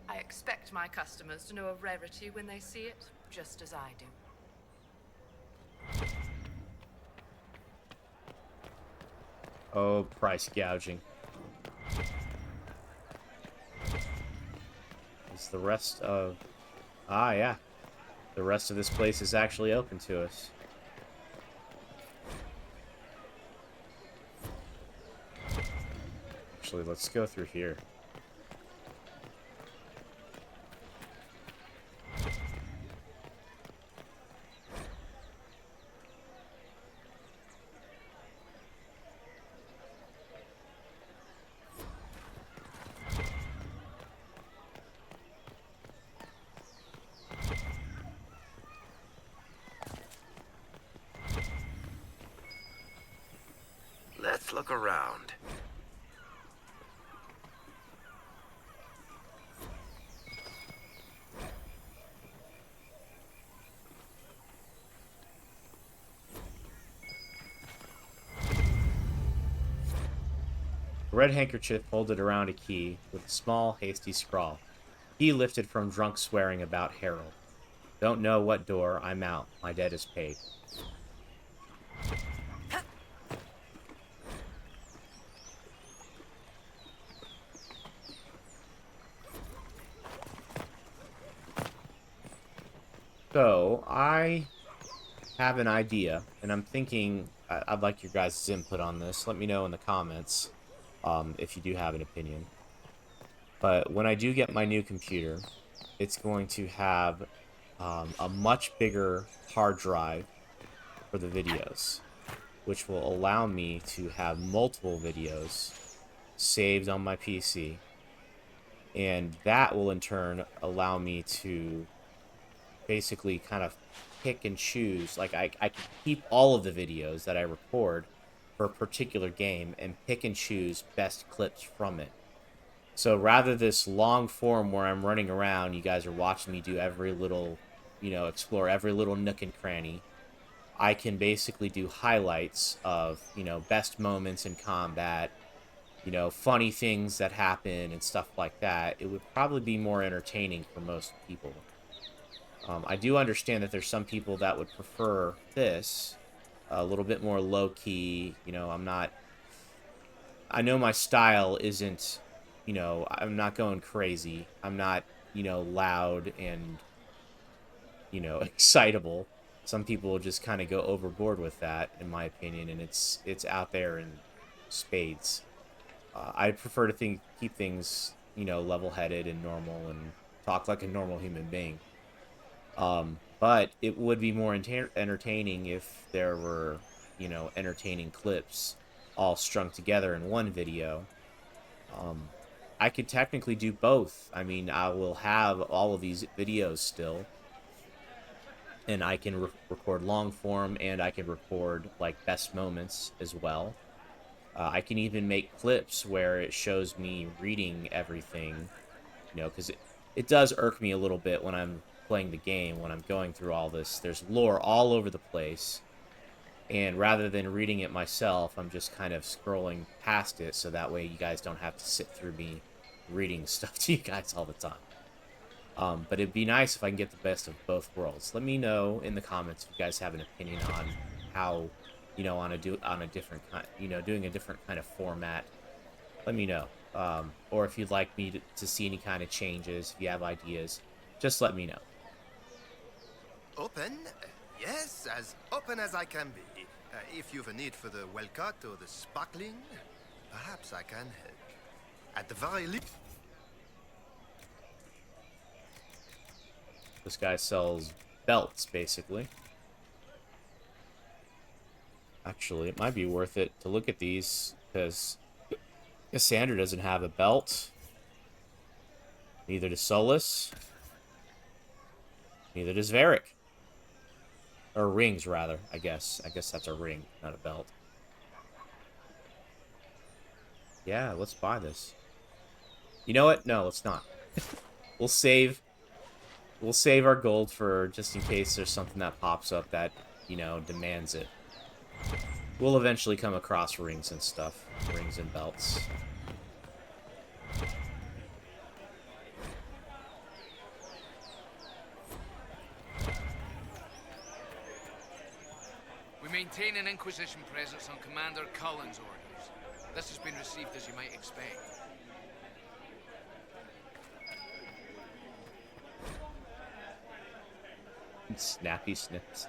I expect my customers to know a rarity when they see it, just as I do. Oh, price gouging. Is the rest of... Ah, yeah. The rest of this place is actually open to us. Actually, let's go through here. Let's look around. A red handkerchief folded around a key with a small, hasty scrawl. Key lifted from drunk swearing about Harold. Don't know what door, I'm out. My debt is paid. So, I have an idea, and I'm thinking I'd like your guys' input on this. Let me know in the comments if you do have an opinion. But when I do get my new computer, it's going to have a much bigger hard drive for the videos, which will allow me to have multiple videos saved on my PC. And that will in turn allow me to basically kind of pick and choose. Like, I can keep all of the videos that I record for a particular game and pick and choose best clips from it. So rather this long form where I'm running around, you guys are watching me do every little, you know, explore every little nook and cranny, I can basically do highlights of, you know, best moments in combat, you know, funny things that happen and stuff like that. It would probably be more entertaining for most people. I do understand that there's some people that would prefer this, a little bit more low-key. You know, I know my style isn't, you know, I'm not going crazy. I'm not, you know, loud and, you know, excitable. Some people will just kind of go overboard with that, in my opinion, and it's out there in spades. I prefer to keep things, you know, level-headed and normal and talk like a normal human being. But it would be more entertaining if there were, you know, entertaining clips all strung together in one video. I could technically do both. I mean, I will have all of these videos still, and I can record long form, and I can record like best moments as well. I can even make clips where it shows me reading everything, you know, because it does irk me a little bit when I'm playing the game, when I'm going through all this. There's lore all over the place, and rather than reading it myself, I'm just kind of scrolling past it, so that way you guys don't have to sit through me reading stuff to you guys all the time. But it'd be nice if I can get the best of both worlds. Let me know in the comments if you guys have an opinion on how, you know, on a different kind, you know, doing a different kind of format. Let me know. Or if you'd like me to see any kind of changes, if you have ideas, just let me know. Open? Yes, as open as I can be. If you've a need for the well cut or the sparkling, perhaps I can help. At the very least. This guy sells belts, basically. Actually, it might be worth it to look at these, because Cassandra doesn't have a belt. Neither does Solus. Neither does Varric. Or rings, rather, I guess. I guess that's a ring, not a belt. Yeah, let's buy this. You know what? No, let's not. We'll save our gold for just in case there's something that pops up that, you know, demands it. We'll eventually come across rings and stuff. Rings and belts. We maintain an Inquisition presence on Commander Cullen's orders. This has been received as you might expect. Snappy snips.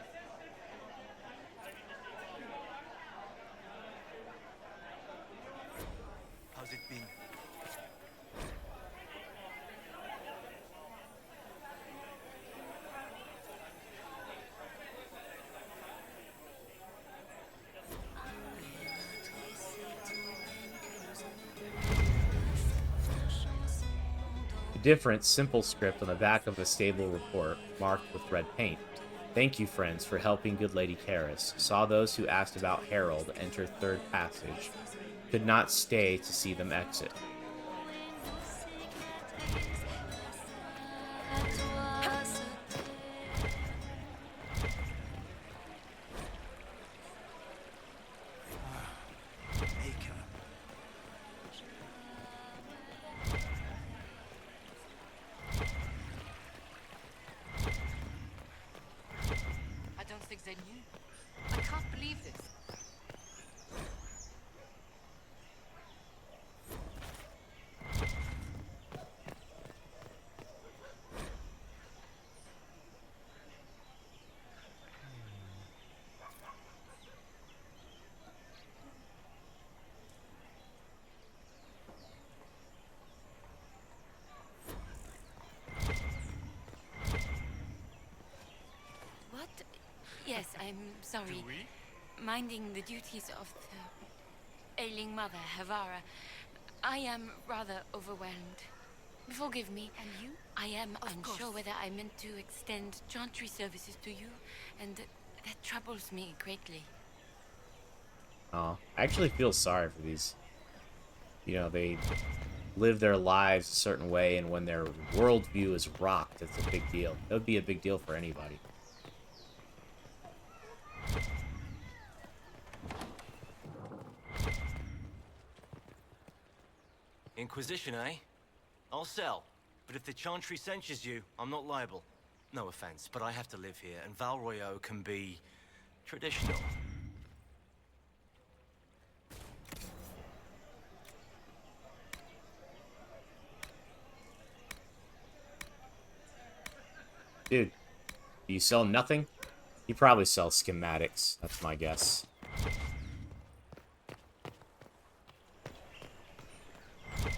How's it been? A different, simple script on the back of a stable report, marked with red paint. Thank you, friends, for helping good Lady Karis. Saw those who asked about Harold enter third passage. Could not stay to see them exit. I don't think they knew. I can't believe this. What? Yes, I'm sorry. Minding the duties of the ailing mother, Havara. I am rather overwhelmed. Forgive me. And you? I am Of unsure course. whether I meant to extend Chantry services to you, and that troubles me greatly. Oh, I actually feel sorry for these. You know, they live their lives a certain way, and when their worldview is rocked, it's a big deal. It would be a big deal for anybody. Inquisition, eh? I'll sell. But if the Chantry censures you, I'm not liable. No offense, but I have to live here, and Val Royeaux can be traditional. Dude, do you sell nothing? You probably sell schematics. That's my guess.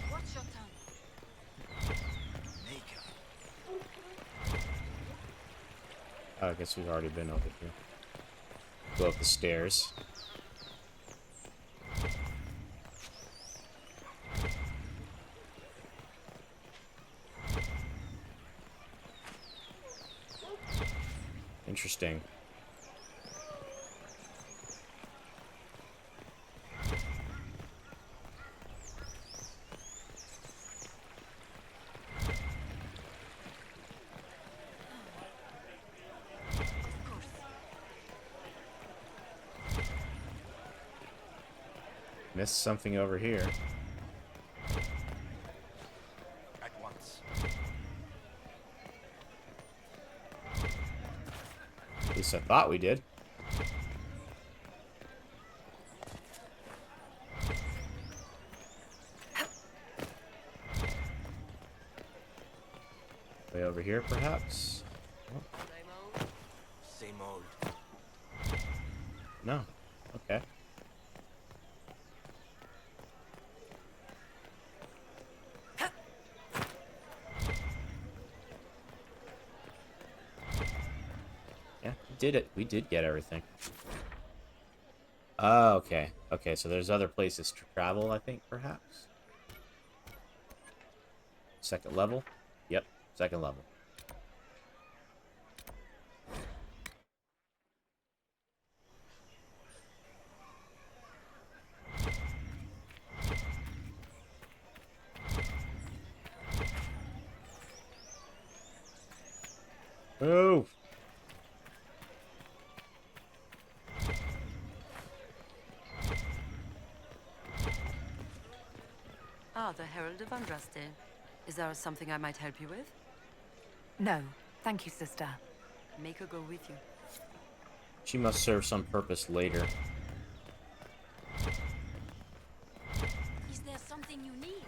What's your tongue? Oh, I guess we've already been over here. Go up the stairs. Interesting. Missed something over here. At once. At least I thought we did. Way over here, perhaps? Oh. Same old. No. Okay. Yeah, we did it. We did get everything. Oh, okay. Okay, so there's other places to travel, I think, perhaps? Second level? Yep, second level. Move! Ah, the Herald of Andraste. Is there something I might help you with? No, thank you, sister. Make her go with you. She must serve some purpose later. Is there something you need?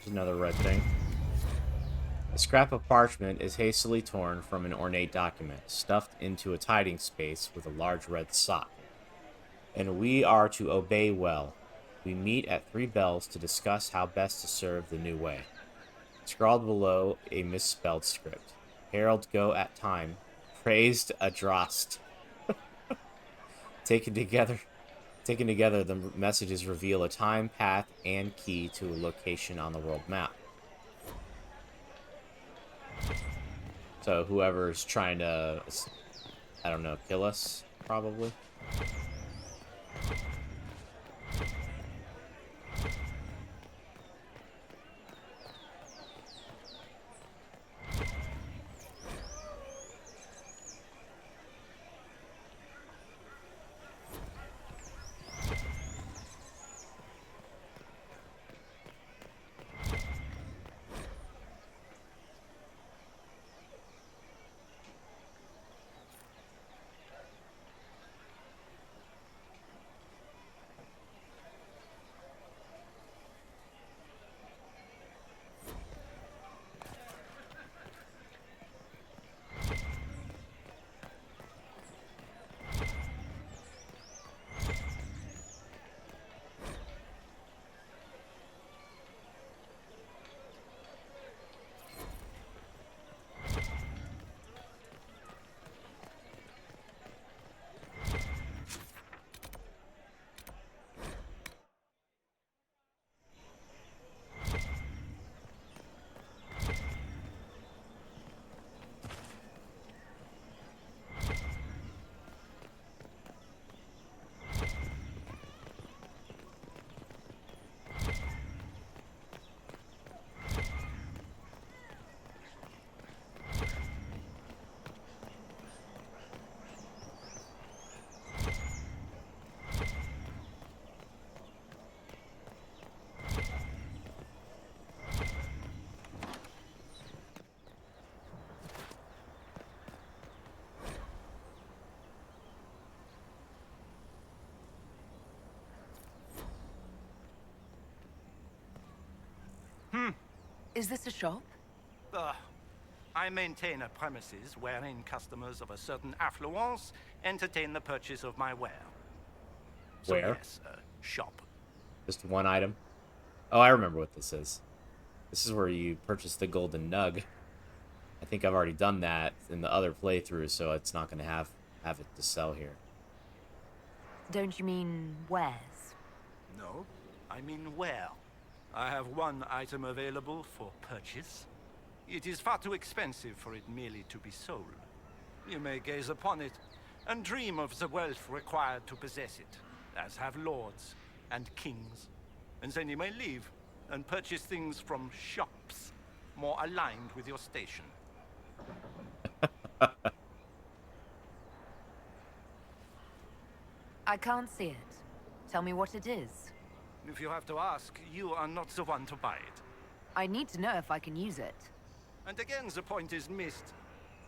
Another red thing. A scrap of parchment is hastily torn from an ornate document, stuffed into its hiding space with a large red sock. And we are to obey well. We meet at 3 bells to discuss how best to serve the new way. Scrawled below a misspelled script. Herald go at time. Praised Adrost. Taken together, the messages reveal a time, path, and key to a location on the world map. So whoever's trying to, I don't know, kill us, probably. Is this a shop? I maintain a premises wherein customers of a certain affluence entertain the purchase of my ware. So Where? Yes, shop. Just one item? Oh, I remember what this is. This is where you purchase the golden nug. I think I've already done that in the other playthrough, so it's not going to have it to sell here. Don't you mean wares? No, I mean where. I have one item available for purchase. It is far too expensive for it merely to be sold. You may gaze upon it and dream of the wealth required to possess it, as have lords and kings. And then you may leave and purchase things from shops more aligned with your station. I can't see it. Tell me what it is. If you have to ask, you are not the one to buy it. I need to know if I can use it. And again, the point is missed.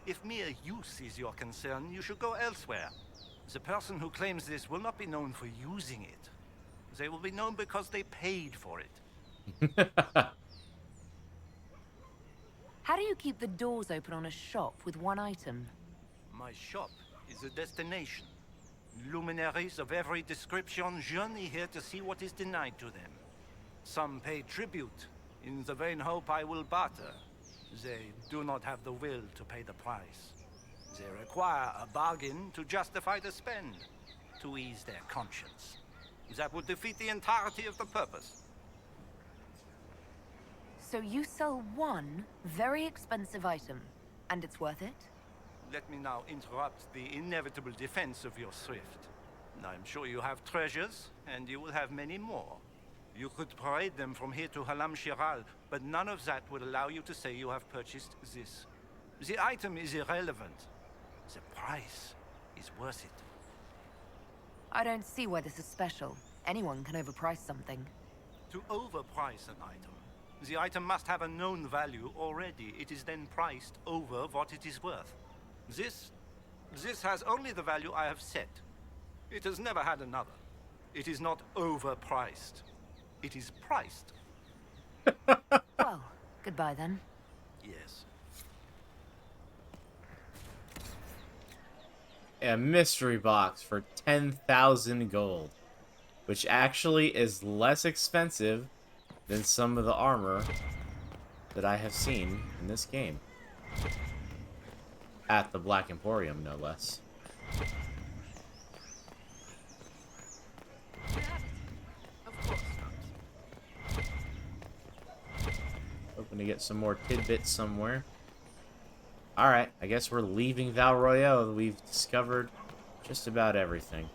If mere use is your concern, you should go elsewhere. The person who claims this will not be known for using it. They will be known because they paid for it. How do you keep the doors open on a shop with one item? My shop is a destination. Luminaries of every description journey here to see what is denied to them. Some pay tribute, in the vain hope I will barter. They do not have the will to pay the price. They require a bargain to justify the spend, to ease their conscience. That would defeat the entirety of the purpose. So you sell one very expensive item, and it's worth it? Let me now interrupt the inevitable defense of your thrift. I'm sure you have treasures, and you will have many more. You could parade them from here to Halam Shiral, but none of that would allow you to say you have purchased this. The item is irrelevant. The price is worth it. I don't see why this is special. Anyone can overprice something. To overprice an item, the item must have a known value already. It is then priced over what it is worth. This has only the value I have set. It has never had another. It is not overpriced. It is priced. Well, goodbye then. Yes. A mystery box for 10,000 gold, which actually is less expensive than some of the armor that I have seen in this game. At the Black Emporium, no less. Hoping to get some more tidbits somewhere. Alright, I guess we're leaving Val Royeaux. We've discovered just about everything.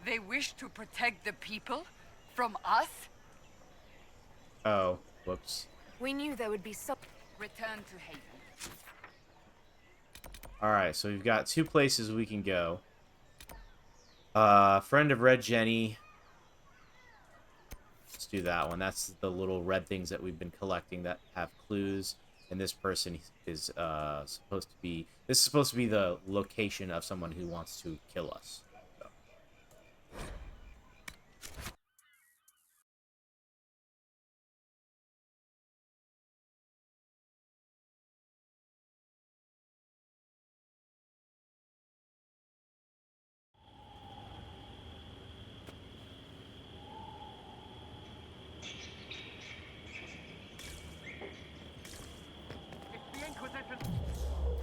They wish to protect the people from us? Oh, whoops. We knew there would be some... Return to Haven. Alright, so we've got 2 places we can go. Friend of Red Jenny. Let's do that one. That's the little red things that we've been collecting that have clues. And this person is supposed to be... This is supposed to be the location of someone who wants to kill us.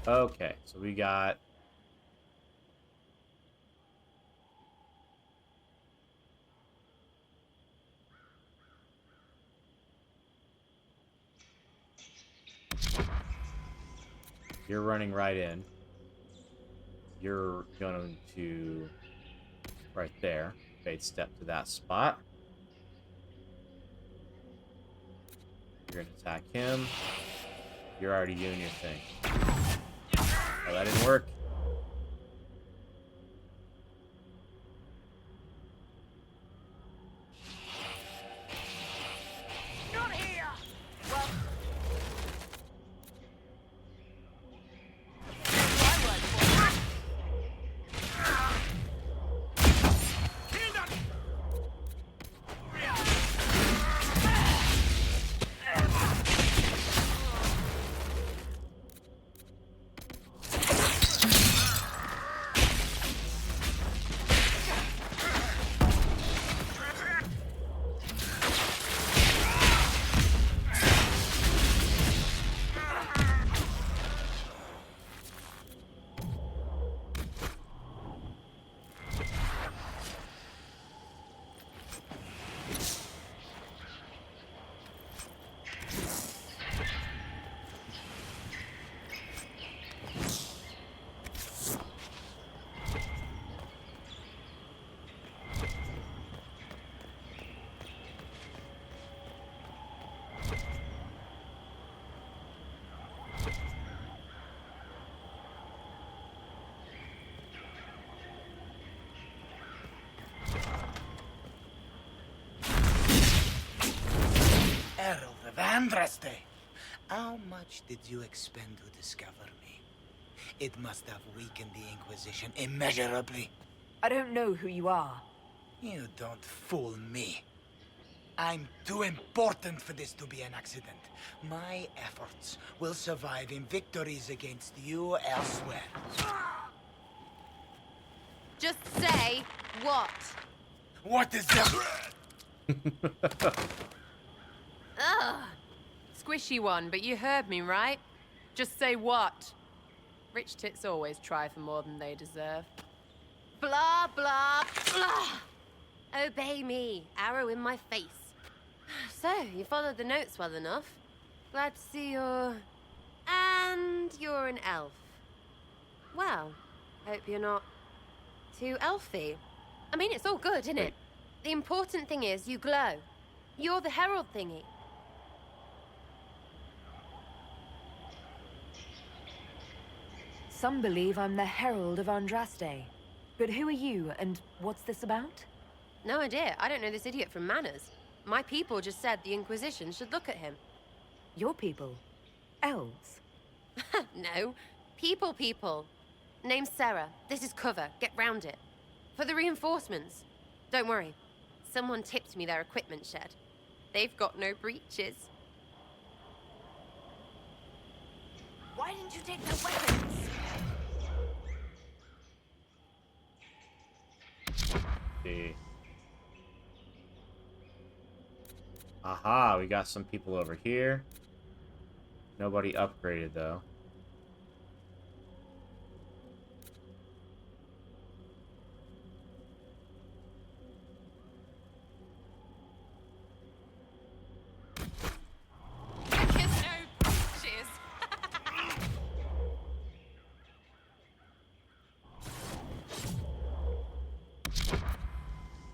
Okay, so we got... You're running right in. You're going to... Right there. Fade step to that spot. You're going to attack him. You're already doing your thing. Oh, that didn't work. Not here! Well... Herald of Andraste, how much did you expend to discover me? It must have weakened the Inquisition immeasurably. I don't know who you are. You don't fool me. I'm too important for this to be an accident. My efforts will survive in victories against you elsewhere. Just say what? What is that? Ugh. Squishy one, but you heard me, right? Just say what? Rich tits always try for more than they deserve. Blah, blah, blah. Obey me. Arrow in my face. So, you followed the notes well enough. Glad to see you're... And you're an elf. Well, hope you're not too elfy. I mean, it's all good, isn't it? The important thing is you glow. You're the herald thingy. Some believe I'm the Herald of Andraste. But who are you, and what's this about? No idea. I don't know this idiot from Manners. My people just said the Inquisition should look at him. Your people? Elves? No. People. Name's Sera. This is cover. Get round it. For the reinforcements. Don't worry. Someone tipped me their equipment shed. They've got no breaches. Why didn't you take their weapons? See. Aha, we got some people over here. Nobody upgraded, though.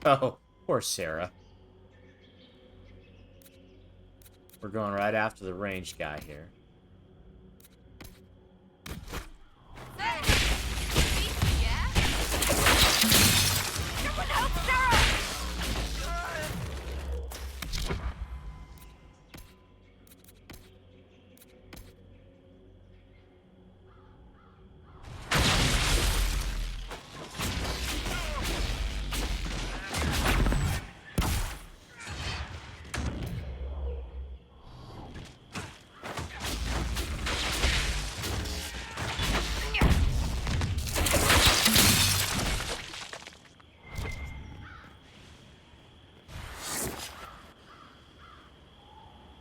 Oh, poor Sera. We're going right after the ranged guy here.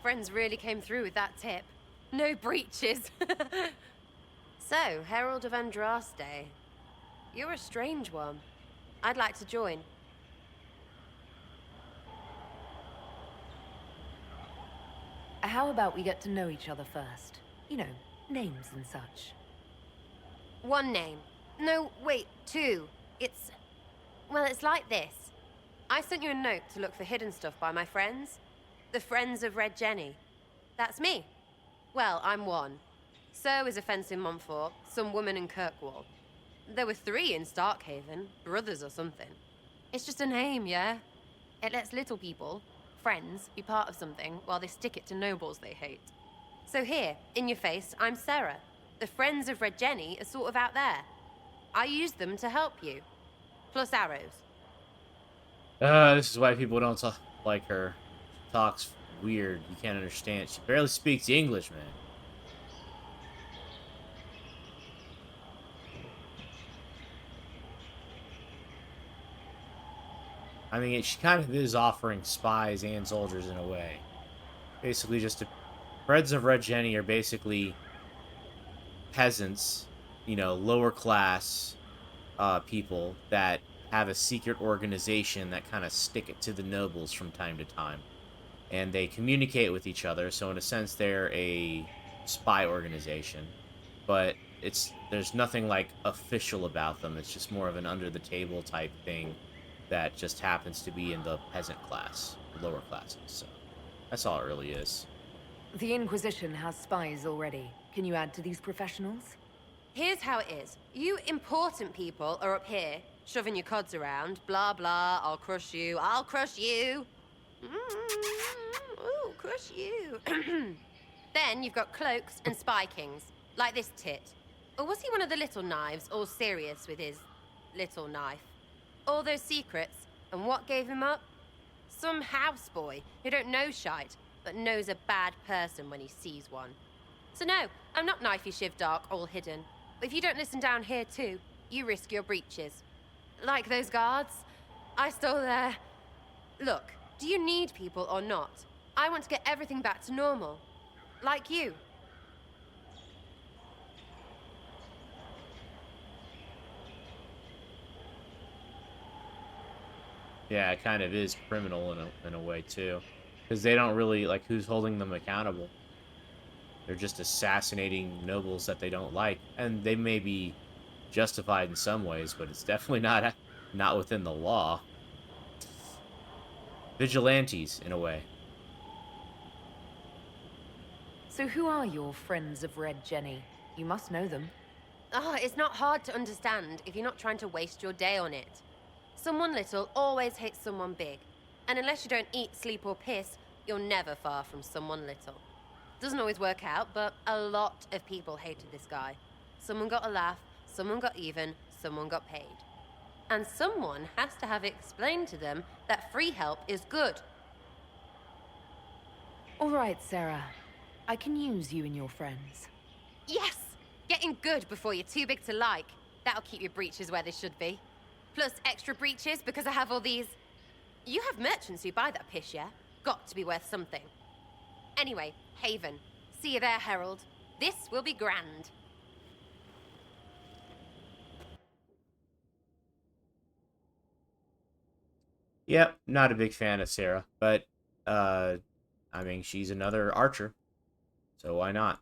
Friends really came through with that tip. No breaches. So, Herald of Andraste. You're a strange one. I'd like to join. How about we get to know each other first? You know, names and such. One name. No, wait, two. Well, it's like this. I sent you a note to look for hidden stuff by my friends. The Friends of Red Jenny. That's me. Well, I'm one. So is a fence in Montfort, some woman in Kirkwall. There were 3 in Starkhaven, brothers or something. It's just a name, yeah? It lets little people, friends, be part of something while they stick it to nobles they hate. So here, in your face, I'm Sera. The Friends of Red Jenny are sort of out there. I use them to help you. Plus arrows. This is why people don't like her. Talks weird. You can't understand. She barely speaks English, man. I mean, she kind of is offering spies and soldiers in a way. Basically, Friends of Red Jenny are basically peasants, you know, lower class people that have a secret organization that kind of stick it to the nobles from time to time. And they communicate with each other, so in a sense they're a spy organization. But there's nothing like official about them. It's just more of an under the table type thing that just happens to be in the peasant class, the lower classes. So that's all it really is. The Inquisition has spies already. Can you add to these professionals? Here's how it is. You important people are up here, shoving your cods around. Blah, blah, I'll crush you, I'll crush you. Ooh, crush you. Then you've got cloaks and spy kings, like this tit. Or was he one of the little knives, all serious with his little knife? All those secrets, and what gave him up? Some houseboy who don't know shite, but knows a bad person when he sees one. So no, I'm not knifey shiv dark, all hidden. But if you don't listen down here too, you risk your breeches. Like those guards, I stole their... Look, do you need people or not? I want to get everything back to normal. Like you. Yeah, it kind of is criminal in a way, too. Because they don't really, like, who's holding them accountable? They're just assassinating nobles that they don't like. And they may be justified in some ways, but it's definitely not within the law. Vigilantes, in a way. So who are your Friends of Red Jenny? You must know them. Oh, it's not hard to understand if you're not trying to waste your day on it. Someone little always hates someone big. And unless you don't eat, sleep, or piss, you're never far from someone little. Doesn't always work out, but a lot of people hated this guy. Someone got a laugh, someone got even, someone got paid. And someone has to have explained to them that free help is good. All right, Sera. I can use you and your friends. Yes! Getting good before you're too big to like. That'll keep your breeches where they should be. Plus extra breeches because I have all these... You have merchants who buy that pish, yeah? Got to be worth something. Anyway, Haven. See you there, Herald. This will be grand. Yep, not a big fan of Sera, but, I mean, she's another archer, so why not?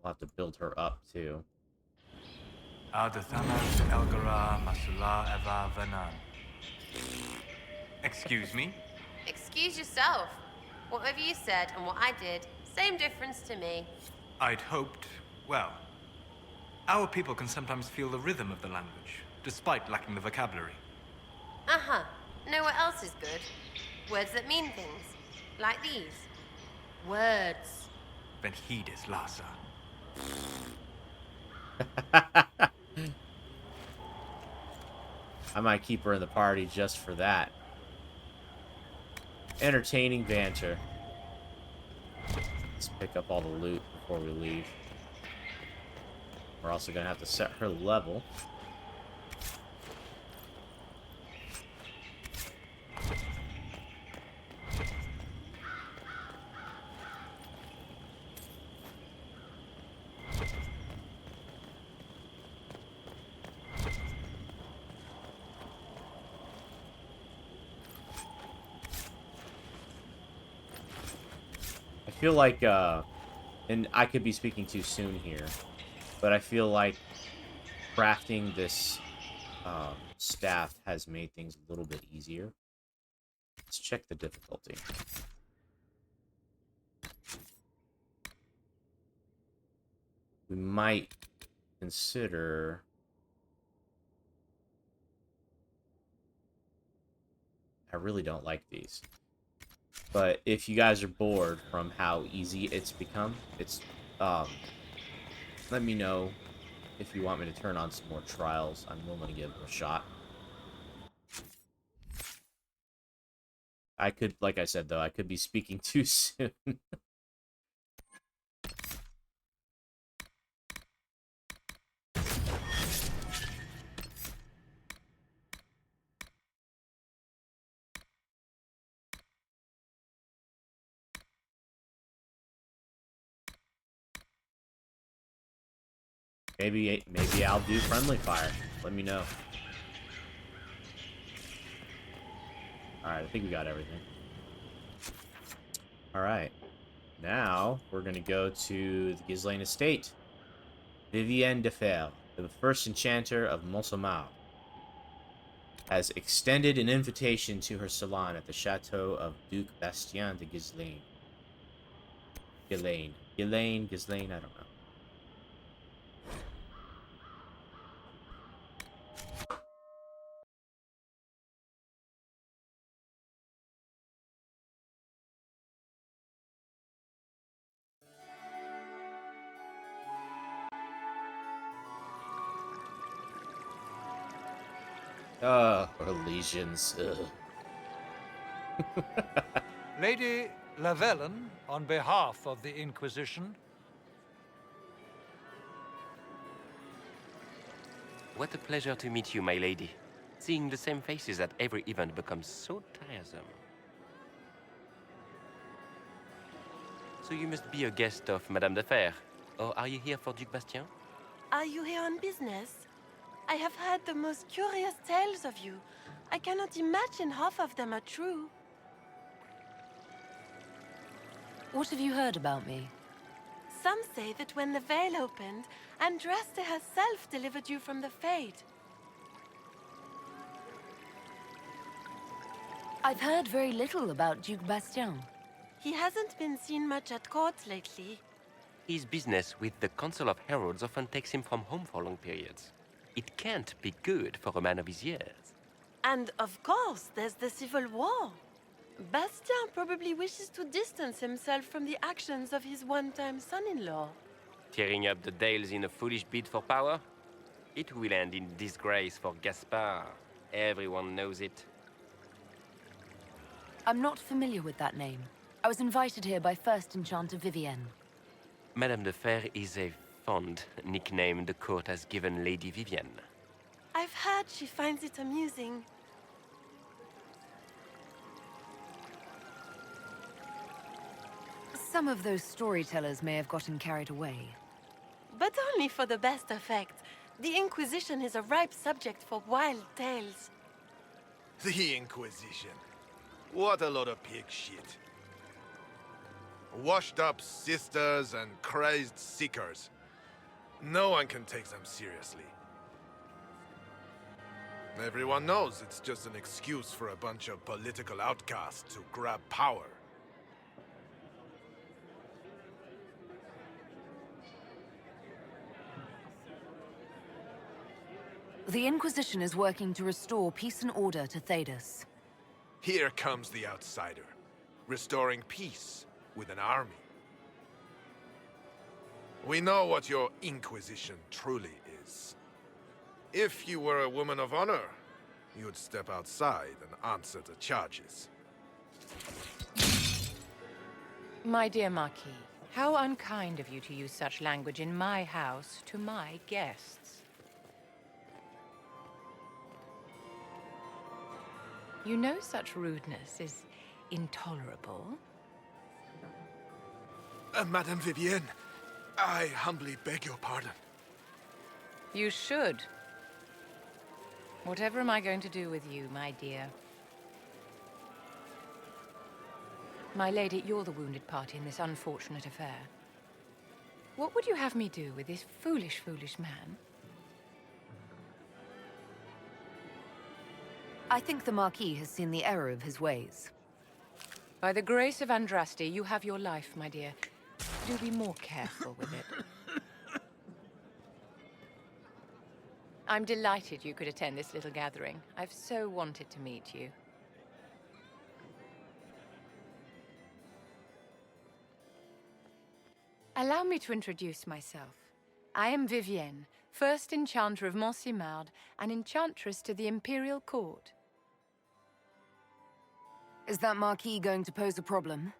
We'll have to build her up, too. Excuse me? Excuse yourself. Whatever you said and what I did, same difference to me. I'd hoped, well, our people can sometimes feel the rhythm of the language, despite lacking the vocabulary. Uh-huh. Know what else is good? Words that mean things. Like these. Words. Then heed it, Lhasa. I might keep her in the party just for that. Entertaining banter. Let's pick up all the loot before we leave. We're also gonna have to set her level. I feel like, and I could be speaking too soon here, but I feel like crafting this staff has made things a little bit easier. Let's check the difficulty. We might consider... I really don't like these. But if you guys are bored from how easy it's become, it's, let me know if you want me to turn on some more trials. I'm willing to give it a shot. I could, like I said, though, I could be speaking too soon. Maybe I'll do friendly fire. Let me know. Alright, I think we got everything. Alright. Now, we're going to go to the Ghislaine Estate. Vivienne de Fer, the first enchanter of Montsomar, has extended an invitation to her salon at the chateau of Duke Bastien de Ghislaine. Ghislaine, I don't know. Orlesians. Lady Lavellen, on behalf of the Inquisition. What a pleasure to meet you, my lady. Seeing the same faces at every event becomes so tiresome. So you must be a guest of Madame de Fer, or are you here for Duc Bastien? Are you here on business? I have heard the most curious tales of you. I cannot imagine half of them are true. What have you heard about me? Some say that when the veil opened, Andraste herself delivered you from the Fade. I've heard very little about Duke Bastien. He hasn't been seen much at court lately. His business with the Council of Heralds often takes him from home for long periods. It can't be good for a man of his years. And of course, there's the civil war. Bastien probably wishes to distance himself from the actions of his one-time son-in-law. Tearing up the Dales in a foolish bid for power? It will end in disgrace for Gaspard. Everyone knows it. I'm not familiar with that name. I was invited here by First Enchanter Vivienne. Madame de Fer is a fond nickname the court has given Lady Vivienne. I've heard she finds it amusing. Some of those storytellers may have gotten carried away. But only for the best effect. The Inquisition is a ripe subject for wild tales. The Inquisition. What a lot of pig shit. Washed-up sisters and crazed seekers. No one can take them seriously. Everyone knows it's just an excuse for a bunch of political outcasts to grab power. The Inquisition is working to restore peace and order to Thedas. Here comes the outsider, restoring peace with an army. We know what your Inquisition truly is. If you were a woman of honor, you'd step outside and answer the charges. My dear Marquis, how unkind of you to use such language in my house to my guests. You know such rudeness is intolerable. Madame Vivienne, I humbly beg your pardon. You should. Whatever am I going to do with you, my dear? My lady, you're the wounded party in this unfortunate affair. What would you have me do with this foolish, foolish man? I think the Marquis has seen the error of his ways. By the grace of Andraste, you have your life, my dear. Do be more careful with it. I'm delighted you could attend this little gathering. I've so wanted to meet you. Allow me to introduce myself. I am Vivienne, First Enchanter of Montsimard and Enchantress to the Imperial Court. Is that Marquis going to pose a problem?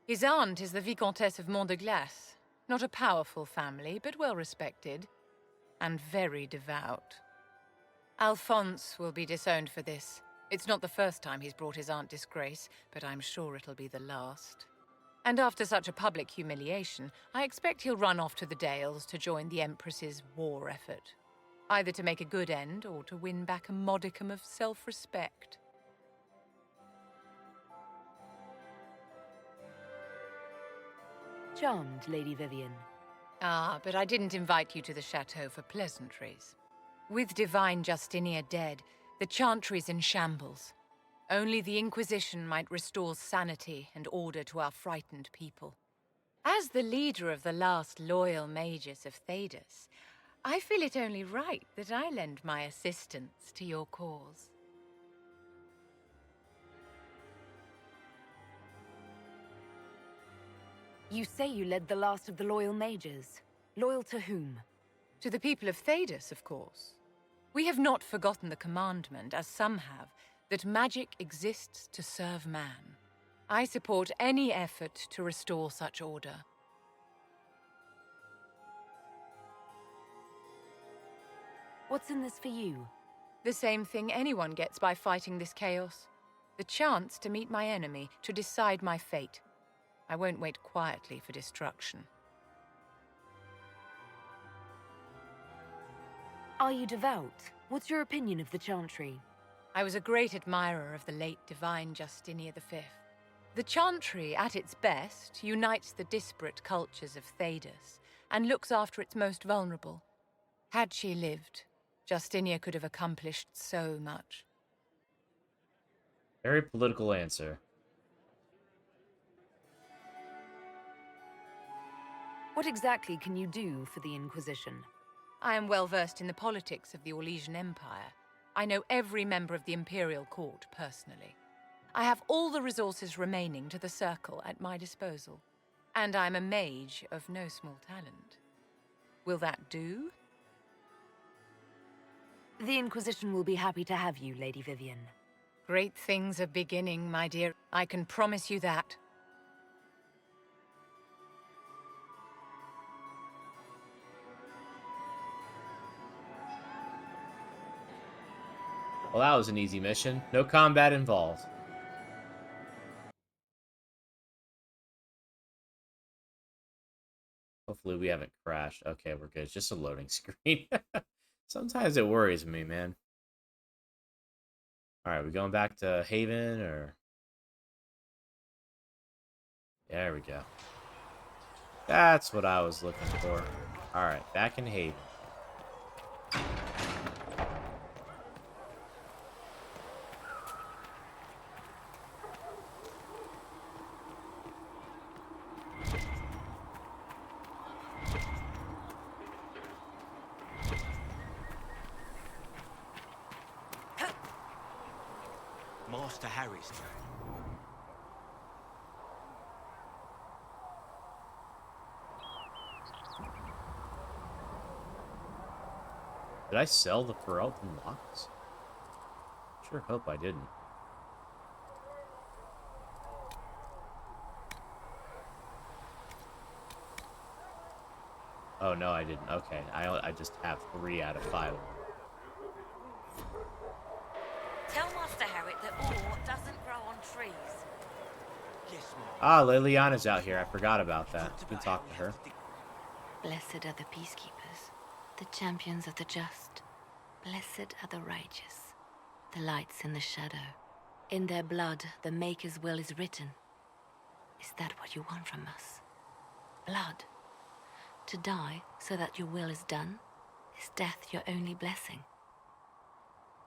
His aunt is the Vicomtesse of Mont de Glace. Not a powerful family, but well respected. And very devout. Alphonse will be disowned for this. It's not the first time he's brought his aunt disgrace, but I'm sure it'll be the last. And after such a public humiliation, I expect he'll run off to the Dales to join the Empress's war effort. Either to make a good end, or to win back a modicum of self-respect. Charmed, Lady Vivienne. Ah, but I didn't invite you to the chateau for pleasantries. With Divine Justinia dead, the Chantry's in shambles. Only the Inquisition might restore sanity and order to our frightened people. As the leader of the last loyal mages of Thedas, I feel it only right that I lend my assistance to your cause. You say you led the last of the loyal mages. Loyal to whom? To the people of Thedas, of course. We have not forgotten the commandment, as some have, that magic exists to serve man. I support any effort to restore such order. What's in this for you? The same thing anyone gets by fighting this chaos. The chance to meet my enemy, to decide my fate. I won't wait quietly for destruction. Are you devout? What's your opinion of the Chantry? I was a great admirer of the late Divine Justinia V. The Chantry, at its best, unites the disparate cultures of Thedas and looks after its most vulnerable. Had she lived, Justinia could have accomplished so much. Very political answer. What exactly can you do for the Inquisition? I am well versed in the politics of the Orlesian Empire. I know every member of the Imperial Court personally. I have all the resources remaining to the Circle at my disposal. And I'm a mage of no small talent. Will that do? The Inquisition will be happy to have you, Lady Vivienne. Great things are beginning, my dear. I can promise you that. Well, that was an easy mission. No combat involved. Hopefully we haven't crashed. Okay, we're good. It's just a loading screen. Sometimes it worries me, man. Alright, we going back to Haven, or... There we go. That's what I was looking for. Alright, back in Haven. Master Harry's. Did I sell the Peraltan locks? Sure hope I didn't. Oh, no, I didn't. Okay, I just have 3 out of 5 of them. Tell Master Harry that ore doesn't grow on trees. Yes, Mom. Ah, Liliana's out here. I forgot about that. We can talk to her. Blessed are the peacekeepers, the champions of the just. Blessed are the righteous, the lights in the shadow. In their blood, the Maker's will is written. Is that what you want from us? Blood? To die so that your will is done? Is death your only blessing?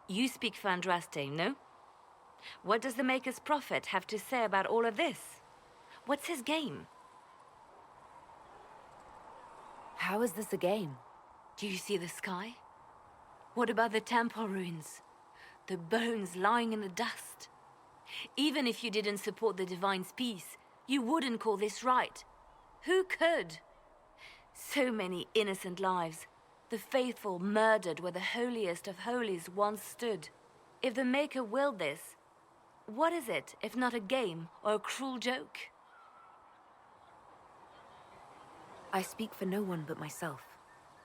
You speak for Andraste, no? What does the Maker's prophet have to say about all of this? What's his game? How is this a game? Do you see the sky? What about the temple ruins? The bones lying in the dust? Even if you didn't support the Divine's peace, you wouldn't call this right. Who could? So many innocent lives. The faithful murdered where the holiest of holies once stood. If the Maker willed this, what is it if not a game or a cruel joke? I speak for no one but myself,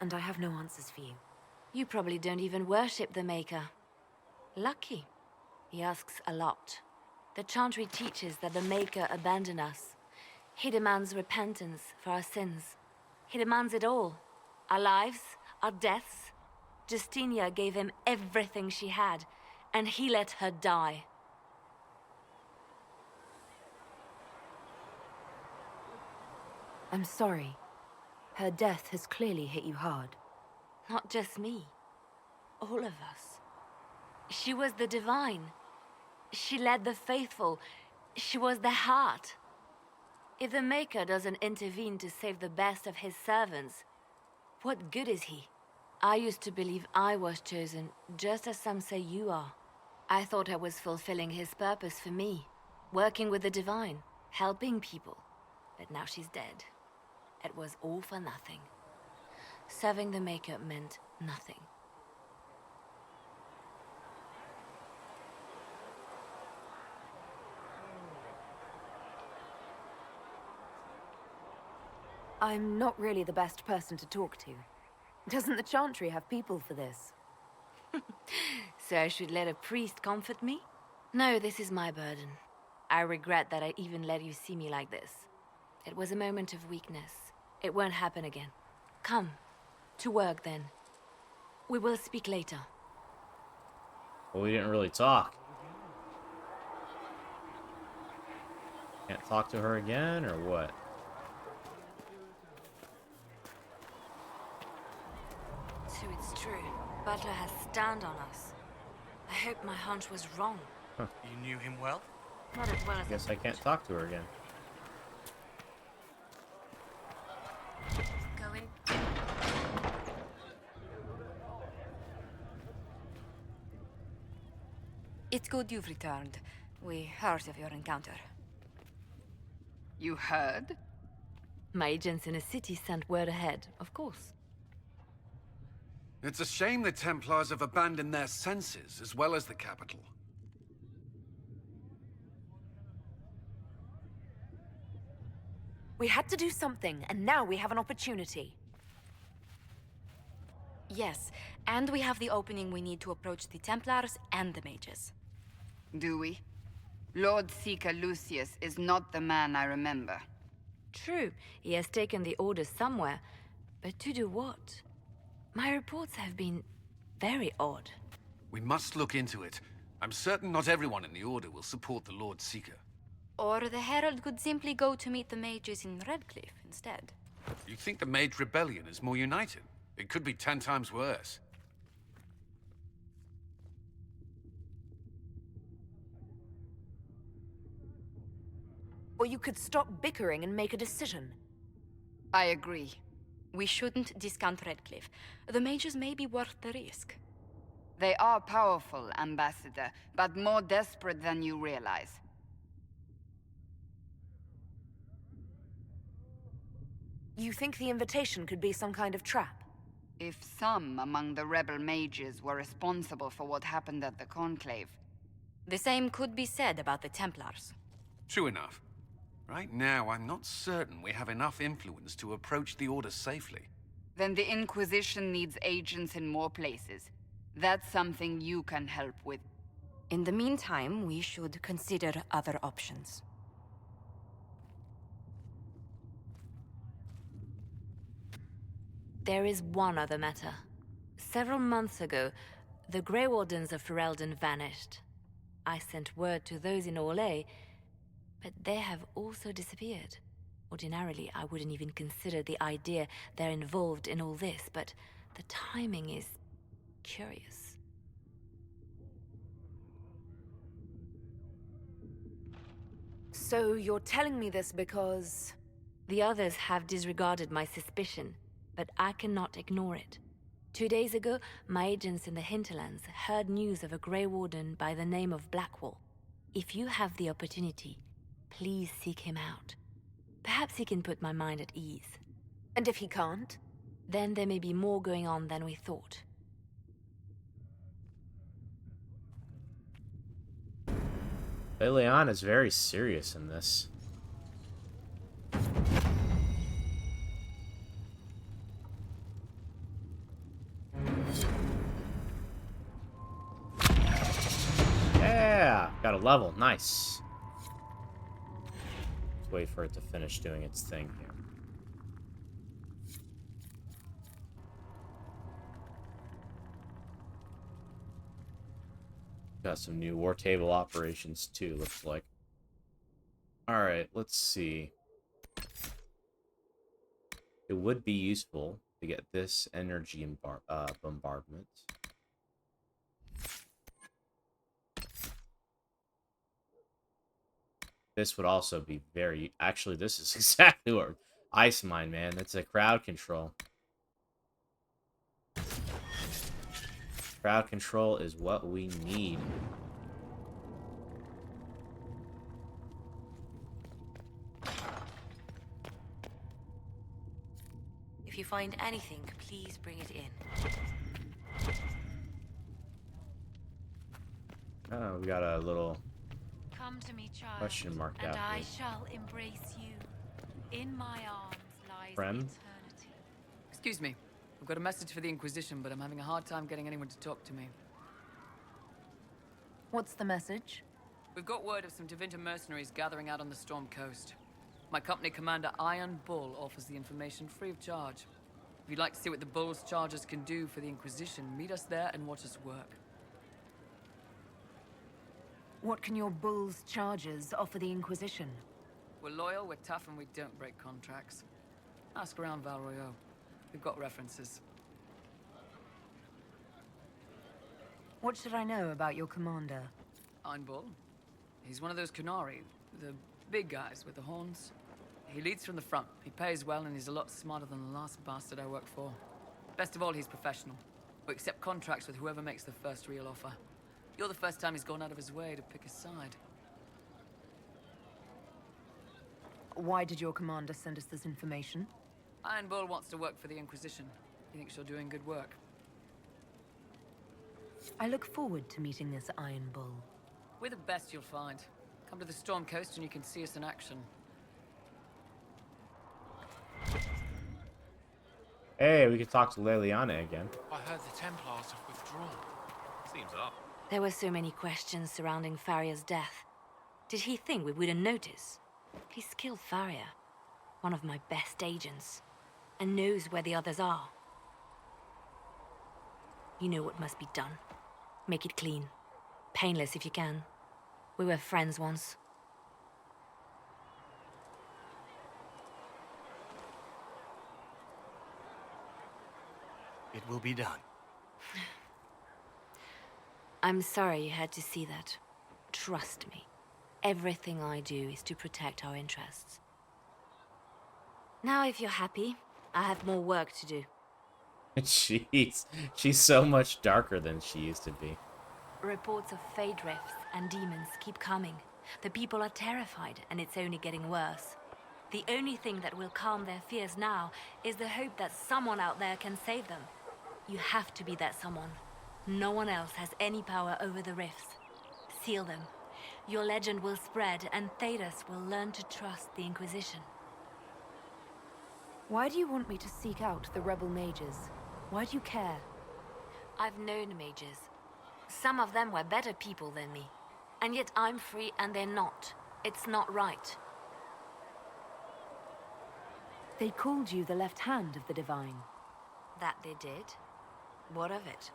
and I have no answers for you. You probably don't even worship the Maker. Lucky. He asks a lot. The Chantry teaches that the Maker abandoned us. He demands repentance for our sins. He demands it all. Our lives, our deaths. Justinia gave him everything she had, and he let her die. I'm sorry. Her death has clearly hit you hard. Not just me. All of us. She was the Divine. She led the faithful. She was their heart. If the Maker doesn't intervene to save the best of his servants, what good is he? I used to believe I was chosen, just as some say you are. I thought I was fulfilling his purpose for me, working with the Divine, helping people. But now she's dead. It was all for nothing. Serving the Maker meant nothing. I'm not really the best person to talk to. Doesn't the Chantry have people for this? So I should let a priest comfort me? No, this is my burden. I regret that I even let you see me like this. It was a moment of weakness. It won't happen again. Come. To work, then. We will speak later. Well, we didn't really talk. Can't talk to her again, or what? So it's true. Butler has stand on us. I hope my hunch was wrong. Huh. You knew him well? Not as well as Guess I can't talk to her again. Go in. It's good you've returned. We heard of your encounter. You heard? My agents in the city sent word ahead, of course. It's a shame the Templars have abandoned their senses, as well as the capital. We had to do something, and now we have an opportunity. Yes, and we have the opening we need to approach the Templars and the mages. Do we? Lord Seeker Lucius is not the man I remember. True, he has taken the Order somewhere, but to do what? My reports have been very odd. We must look into it. I'm certain not everyone in the Order will support the Lord Seeker. Or the Herald could simply go to meet the mages in Redcliffe instead. You think the Mage Rebellion is more united? It could be 10 times worse. Or you could stop bickering and make a decision. I agree. We shouldn't discount Redcliffe. The mages may be worth the risk. They are powerful, Ambassador, but more desperate than you realize. You think the invitation could be some kind of trap? If some among the rebel mages were responsible for what happened at the Conclave. The same could be said about the Templars. True enough. Right now, I'm not certain we have enough influence to approach the Order safely. Then the Inquisition needs agents in more places. That's something you can help with. In the meantime, we should consider other options. There is one other matter. Several months ago, the Grey Wardens of Ferelden vanished. I sent word to those in Orlais, but they have also disappeared. Ordinarily, I wouldn't even consider the idea they're involved in all this, but the timing is curious. So you're telling me this because... The others have disregarded my suspicion, but I cannot ignore it. 2 days ago, my agents in the hinterlands heard news of a Grey Warden by the name of Blackwall. If you have the opportunity, please seek him out. Perhaps he can put my mind at ease. And if he can't? Then there may be more going on than we thought. Leon is very serious in this. Yeah, got a level. Nice. Let's wait for it to finish doing its thing here. Got some new war table operations too, looks like. Alright, let's see. It would be useful to get this energy bombardment. This would also be very... Actually, this is exactly what... Ice Mine, man. That's a crowd control. Crowd control is what we need. If you find anything, please bring it in. Oh, we got a little Come to me, child, question mark and out I here. shall embrace you. In my arms lies Friend? eternity. Excuse me. I've got a message for the Inquisition, but I'm having a hard time getting anyone to talk to me. What's the message? We've got word of some Tevinter mercenaries gathering out on the Storm Coast. My company commander, Iron Bull, offers the information free of charge. If you'd like to see what the Bull's charges can do for the Inquisition, meet us there and watch us work. What can your bull's charges offer the Inquisition? We're loyal, we're tough, and we don't break contracts. Ask around Val Royeaux. We've got references. What should I know about your commander? Iron Bull. He's one of those Kunari, the big guys with the horns. He leads from the front. He pays well, and he's a lot smarter than the last bastard I worked for. Best of all, he's professional. We accept contracts with whoever makes the first real offer. You're the first time he's gone out of his way to pick a side. Why did your commander send us this information? Iron Bull wants to work for the Inquisition. He thinks you're doing good work. I look forward to meeting this Iron Bull. We're the best you'll find. Come to the Storm Coast and you can see us in action. Hey, we could talk to Leliana again. I heard the Templars have withdrawn. Seems up. There were so many questions surrounding Faria's death. Did he think we wouldn't notice? He's killed Faria, one of my best agents, and knows where the others are. You know what must be done. Make it clean. Painless if you can. We were friends once. It will be done. I'm sorry you had to see that. Trust me. Everything I do is to protect our interests. Now, if you're happy, I have more work to do. She's so much darker than she used to be. Reports of fade rifts and demons keep coming. The people are terrified, and it's only getting worse. The only thing that will calm their fears now is the hope that someone out there can save them. You have to be that someone. No one else has any power over the rifts. Seal them. Your legend will spread, and Thedas will learn to trust the Inquisition. Why do you want me to seek out the rebel mages? Why do you care? I've known mages. Some of them were better people than me. And yet I'm free and they're not. It's not right. They called you the left hand of the Divine. That they did? What of it?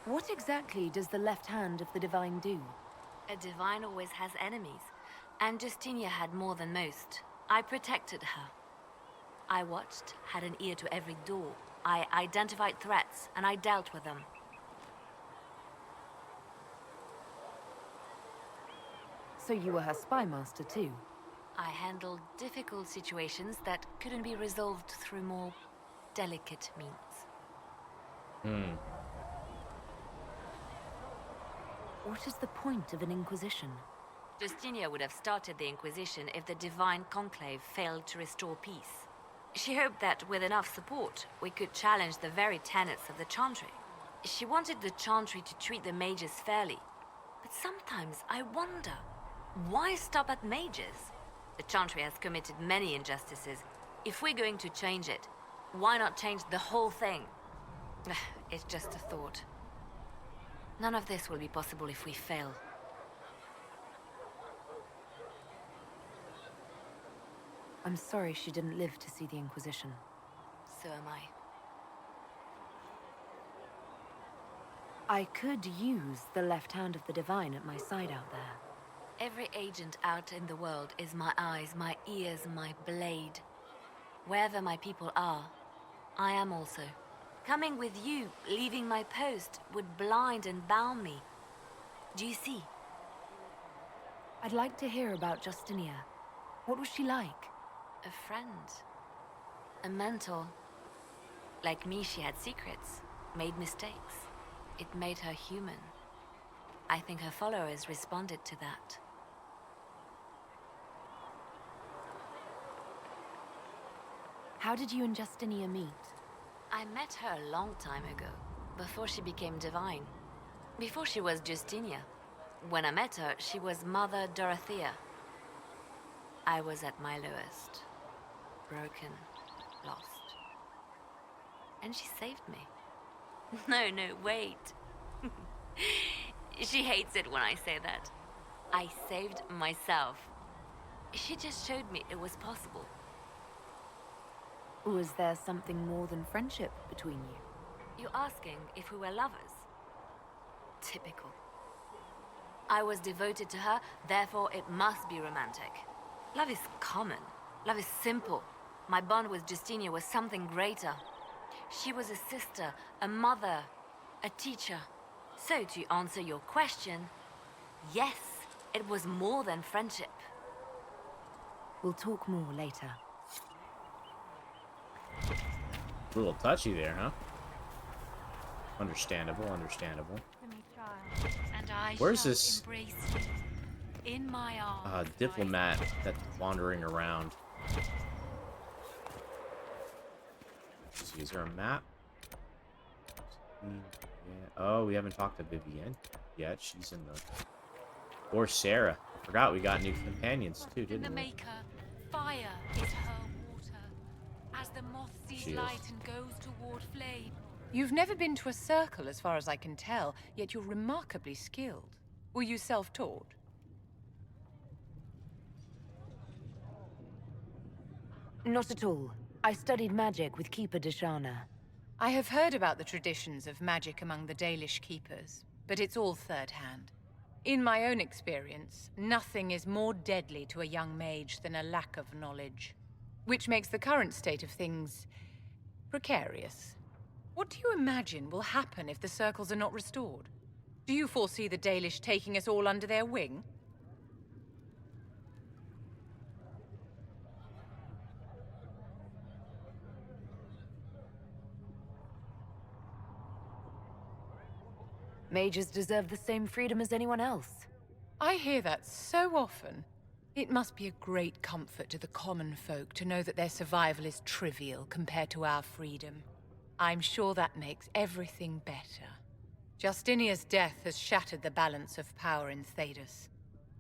What exactly does the left hand of the Divine do? A Divine always has enemies. And Justinia had more than most. I protected her. I watched, had an ear to every door. I identified threats, and I dealt with them. So you were her spy master too? I handled difficult situations that couldn't be resolved through more delicate means. What is the point of an Inquisition? Justinia would have started the Inquisition if the Divine Conclave failed to restore peace. She hoped that with enough support, we could challenge the very tenets of the Chantry. She wanted the Chantry to treat the mages fairly. But sometimes I wonder, why stop at mages? The Chantry has committed many injustices. If we're going to change it, why not change the whole thing? It's just a thought. None of this will be possible if we fail. I'm sorry she didn't live to see the Inquisition. So am I could use the left hand of the Divine at my side out there. Every agent out in the world is my eyes, my ears, my blade. Wherever my people are, I am also. Coming with you, leaving my post, would blind and bound me. Do you see? I'd like to hear about Justinia. What was she like? A friend. A mentor. Like me, she had secrets, made mistakes. It made her human. I think her followers responded to that. How did you and Justinia meet? I met her a long time ago, before she became divine. Before she was Justinia. When I met her, she was Mother Dorothea. I was at my lowest. Broken, lost. And she saved me. No, wait. She hates it when I say that. I saved myself. She just showed me it was possible. Was there something more than friendship between you? You're asking if we were lovers? Typical. I was devoted to her, therefore it must be romantic. Love is common. Love is simple. My bond with Justinia was something greater. She was a sister, a mother, a teacher. So to answer your question, yes, it was more than friendship. We'll talk more later. A little touchy there, huh? Understandable. And I Where's shall this embrace you in my arms. diplomat that's wandering around? Is there a map? Yeah. Oh, we haven't talked to Vivienne yet. She's in the... Or Sera. I forgot we got new companions too, In the didn't we? Maker, fire is her water. As the moth sees light and goes toward flame. You've never been to a circle, as far as I can tell, yet you're remarkably skilled. Were you self-taught? Not at all. I studied magic with Keeper Deshana. I have heard about the traditions of magic among the Dalish keepers, but it's all third-hand. In my own experience, nothing is more deadly to a young mage than a lack of knowledge, which makes the current state of things precarious. What do you imagine will happen if the circles are not restored? Do you foresee the Dalish taking us all under their wing? Mages deserve the same freedom as anyone else. I hear that so often. It must be a great comfort to the common folk to know that their survival is trivial compared to our freedom. I'm sure that makes everything better. Justinia's death has shattered the balance of power in Thedas.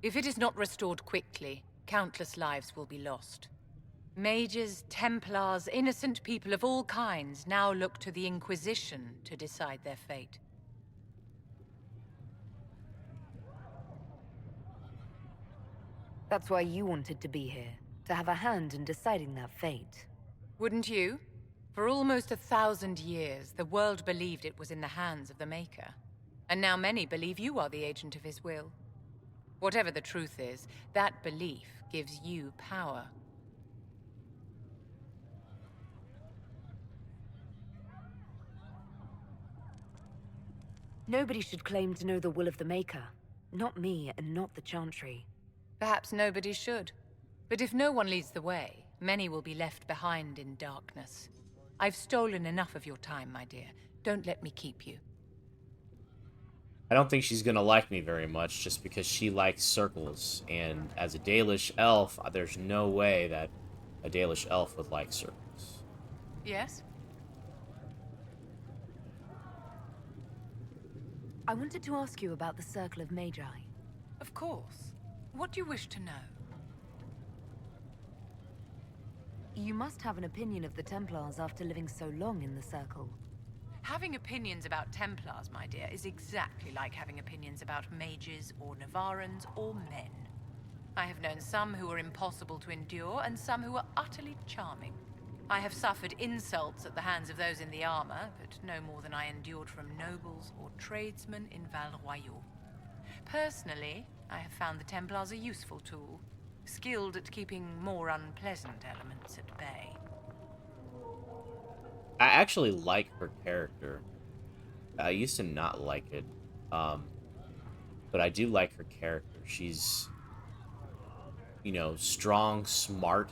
If it is not restored quickly, countless lives will be lost. Mages, Templars, innocent people of all kinds now look to the Inquisition to decide their fate. That's why you wanted to be here, to have a hand in deciding that fate. Wouldn't you? For almost 1,000 years, the world believed it was in the hands of the Maker. And now many believe you are the agent of his will. Whatever the truth is, that belief gives you power. Nobody should claim to know the will of the Maker. Not me, and not the Chantry. Perhaps nobody should. But if no one leads the way, many will be left behind in darkness. I've stolen enough of your time, my dear. Don't let me keep you. I don't think she's gonna like me very much just because she likes circles, and as a Dalish elf, there's no way that a Dalish elf would like circles. Yes? I wanted to ask you about the Circle of Magi. Of course. What do you wish to know? You must have an opinion of the Templars after living so long in the Circle. Having opinions about Templars, my dear, is exactly like having opinions about mages or Navarrans or men. I have known some who were impossible to endure and some who were utterly charming. I have suffered insults at the hands of those in the armor, but no more than I endured from nobles or tradesmen in Val Royeaux. Personally, I have found the Templars a useful tool, skilled at keeping more unpleasant elements at bay. I actually like her character. I used to not like it, but I do like her character. She's, you know, strong, smart.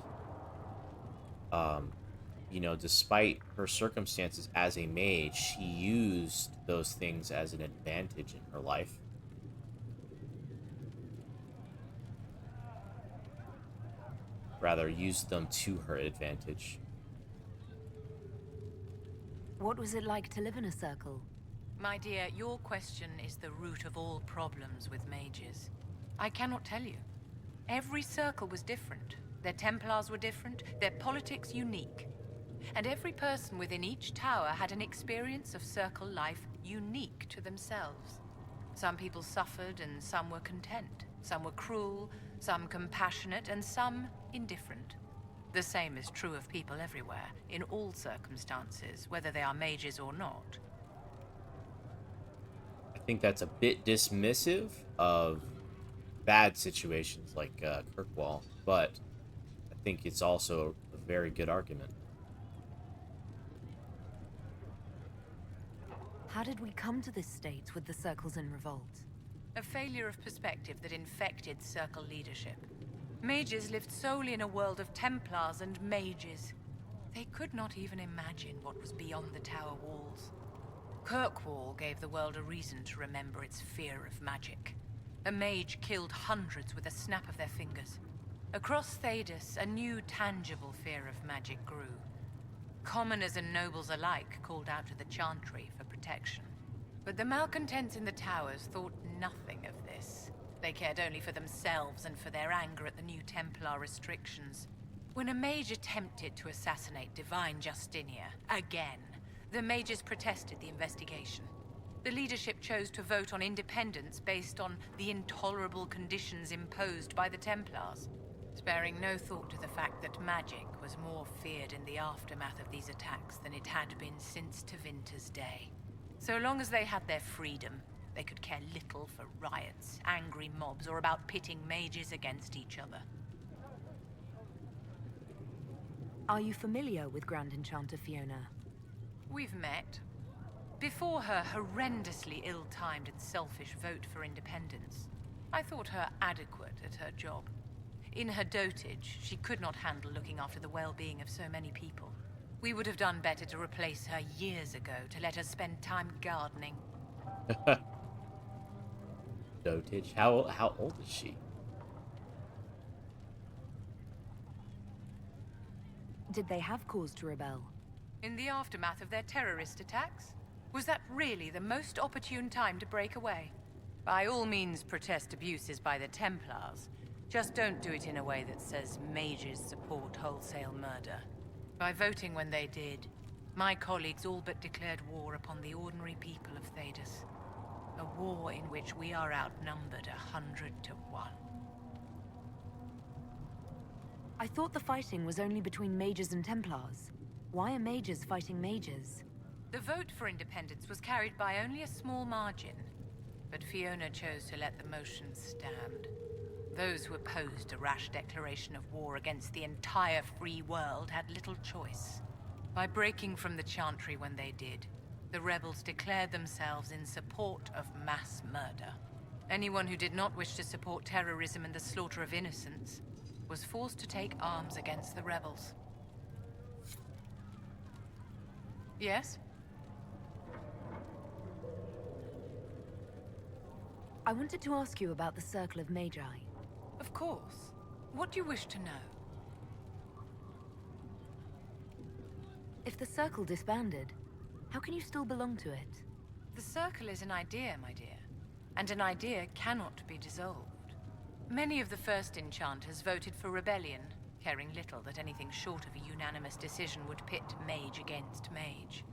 You know, despite her circumstances as a mage, she used those things as an advantage in her life. Rather, used them to her advantage. What was it like to live in a circle? My dear, your question is the root of all problems with mages. I cannot tell you. Every circle was different. Their Templars were different, their politics unique. And every person within each tower had an experience of circle life unique to themselves. Some people suffered and some were content. Some were cruel, some compassionate, and some indifferent. The same is true of people everywhere, in all circumstances, whether they are mages or not. I think that's a bit dismissive of bad situations like Kirkwall, but I think it's also a very good argument. How did we come to this state with the circles in revolt? A failure of perspective that infected circle leadership. Mages lived solely in a world of Templars and mages. They could not even imagine what was beyond the tower walls. Kirkwall gave the world a reason to remember its fear of magic. A mage killed hundreds with a snap of their fingers. Across Thedas, a new tangible fear of magic grew. Commoners and nobles alike called out to the Chantry for protection. But the malcontents in the towers thought nothing of this. They cared only for themselves and for their anger at the new Templar restrictions. When a mage attempted to assassinate Divine Justinia, again, the mages protested the investigation. The leadership chose to vote on independence based on the intolerable conditions imposed by the Templars, sparing no thought to the fact that magic was more feared in the aftermath of these attacks than it had been since Tevinter's day. So long as they had their freedom, they could care little for riots, angry mobs, or about pitting mages against each other. Are you familiar with Grand Enchanter Fiona? We've met. Before her horrendously ill-timed and selfish vote for independence, I thought her adequate at her job. In her dotage, she could not handle looking after the well-being of so many people. We would have done better to replace her years ago, to let her spend time gardening. Dotage? How old is she? Did they have cause to rebel? In the aftermath of their terrorist attacks? Was that really the most opportune time to break away? By all means protest abuses by the Templars. Just don't do it in a way that says mages support wholesale murder. By voting when they did, my colleagues all but declared war upon the ordinary people of Thedas. A war in which we are outnumbered 100 to 1. I thought the fighting was only between mages and Templars. Why are mages fighting mages? The vote for independence was carried by only a small margin, but Fiona chose to let the motion stand. Those who opposed a rash declaration of war against the entire free world had little choice. By breaking from the Chantry when they did, the rebels declared themselves in support of mass murder. Anyone who did not wish to support terrorism and the slaughter of innocents was forced to take arms against the rebels. Yes? I wanted to ask you about the Circle of Magi. Of course. What do you wish to know? If the Circle disbanded, how can you still belong to it? The Circle is an idea, my dear. And an idea cannot be dissolved. Many of the first enchanters voted for rebellion, caring little that anything short of a unanimous decision would pit mage against mage.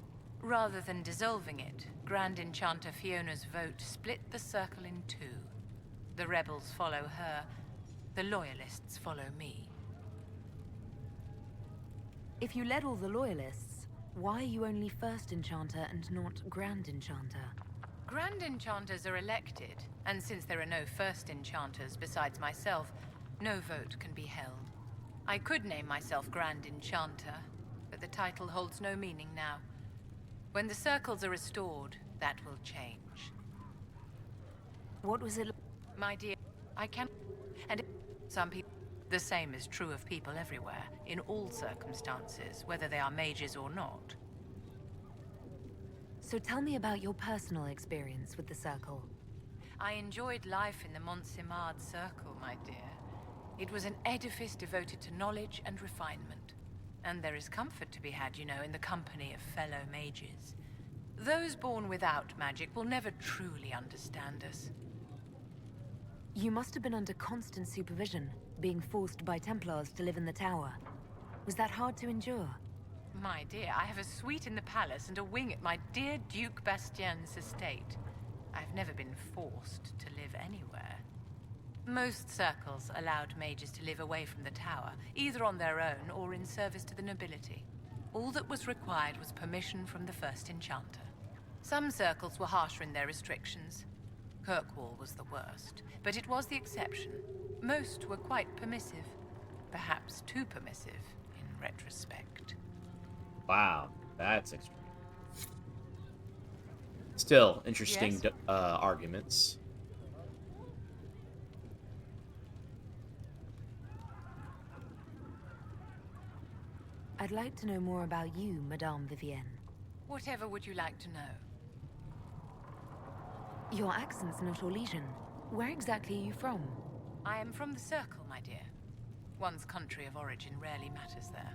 Rather than dissolving it, Grand Enchanter Fiona's vote split the Circle in two. The rebels follow her, the loyalists follow me. If you led all the loyalists, why are you only First Enchanter and not Grand Enchanter? Grand Enchanters are elected, and since there are no First Enchanters besides myself, no vote can be held. I could name myself Grand Enchanter, but the title holds no meaning now. When the circles are restored, that will change. What was it? My dear, I can... And some people... The same is true of people everywhere, in all circumstances, whether they are mages or not. So tell me about your personal experience with the Circle. I enjoyed life in the Montsimard Circle, my dear. It was an edifice devoted to knowledge and refinement. And there is comfort to be had, you know, in the company of fellow mages. Those born without magic will never truly understand us. You must have been under constant supervision, being forced by Templars to live in the tower. Was that hard to endure? My dear, I have a suite in the palace and a wing at my dear Duke Bastien's estate. I've never been forced to live anywhere. Most circles allowed mages to live away from the tower, either on their own or in service to the nobility. All that was required was permission from the First Enchanter. Some circles were harsher in their restrictions. Kirkwall was the worst, but it was the exception. Most were quite permissive. Perhaps too permissive, in retrospect. Wow, that's extreme. Still, interesting Yes? Arguments. I'd like to know more about you, Madame Vivienne. Whatever would you like to know? Your accent's not Orlesian. Where exactly are you from? I am from the Circle, my dear. One's country of origin rarely matters there.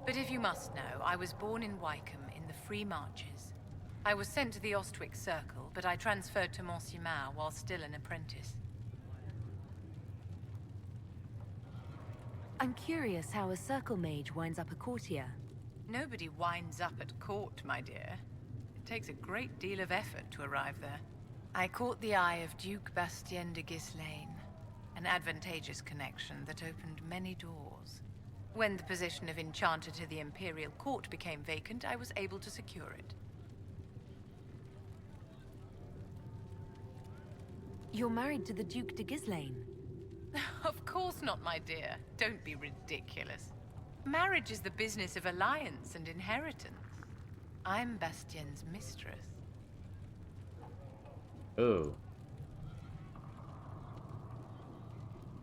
But if you must know, I was born in Wycombe in the Free Marches. I was sent to the Ostwick Circle, but I transferred to Monsignor while still an apprentice. I'm curious how a circle mage winds up a courtier. Nobody winds up at court, my dear. It takes a great deal of effort to arrive there. I caught the eye of Duke Bastien de Giselle, an advantageous connection that opened many doors. When the position of Enchanter to the Imperial Court became vacant, I was able to secure it. You're married to the Duke de Giselle? Of course not, my dear. Don't be ridiculous. Marriage is the business of alliance and inheritance. I'm Bastien's mistress. Oh.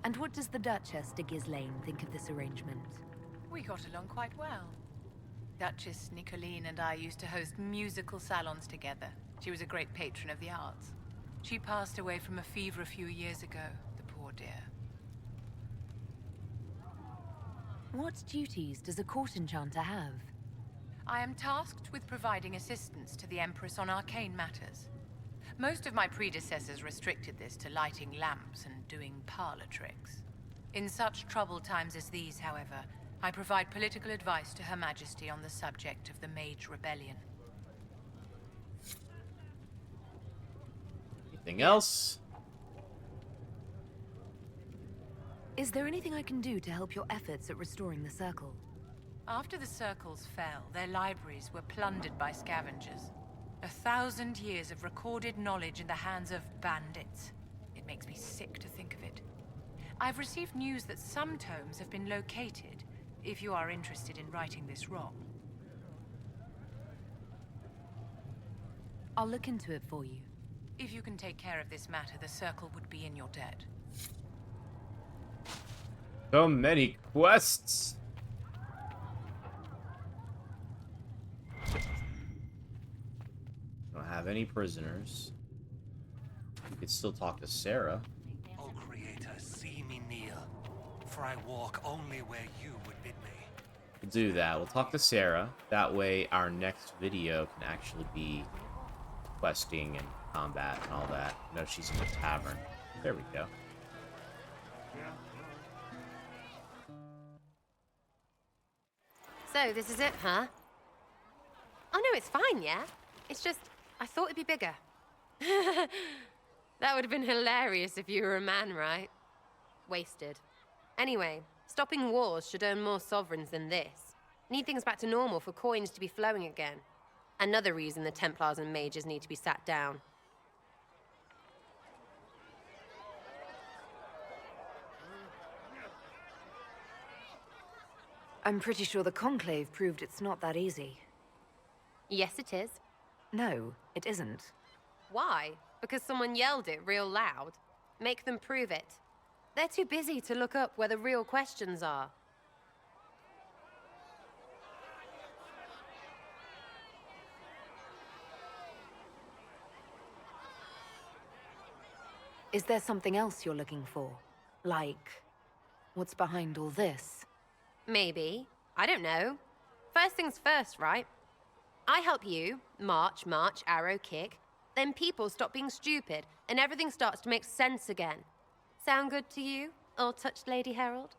And what does the Duchess de Giselle think of this arrangement? We got along quite well. Duchess Nicoline and I used to host musical salons together. She was a great patron of the arts. She passed away from a fever a few years ago, the poor dear. What duties does a court enchanter have? I am tasked with providing assistance to the Empress on arcane matters. Most of my predecessors restricted this to lighting lamps and doing parlor tricks. In such troubled times as these, however, I provide political advice to Her Majesty on the subject of the Mage Rebellion. Anything else? Is there anything I can do to help your efforts at restoring the Circle? After the Circles fell, their libraries were plundered by scavengers. 1,000 years of recorded knowledge in the hands of bandits. It makes me sick to think of it. I've received news that some tomes have been located, if you are interested in righting this wrong. I'll look into it for you. If you can take care of this matter, the Circle would be in your debt. So many quests. Don't have any prisoners. You could still talk to Sera. O Creator, see me kneel, for I walk only where you would bid me. We'll do that. We'll talk to Sera. That way our next video can actually be questing and combat and all that. No, she's in the tavern. There we go. So, this is it, huh? Oh no, it's fine, yeah? It's just, I thought it'd be bigger. That would have been hilarious if you were a man, right? Wasted. Anyway, stopping wars should earn more sovereigns than this. Need things back to normal for coins to be flowing again. Another reason the Templars and mages need to be sat down. I'm pretty sure the Conclave proved it's not that easy. Yes, it is. No, it isn't. Why? Because someone yelled it real loud? Make them prove it. They're too busy to look up where the real questions are. Is there something else you're looking for? Like, what's behind all this? Maybe. I don't know. First things first, right? I help you, march, arrow, kick. Then people stop being stupid, and everything starts to make sense again. Sound good to you, all-touched Lady Herald?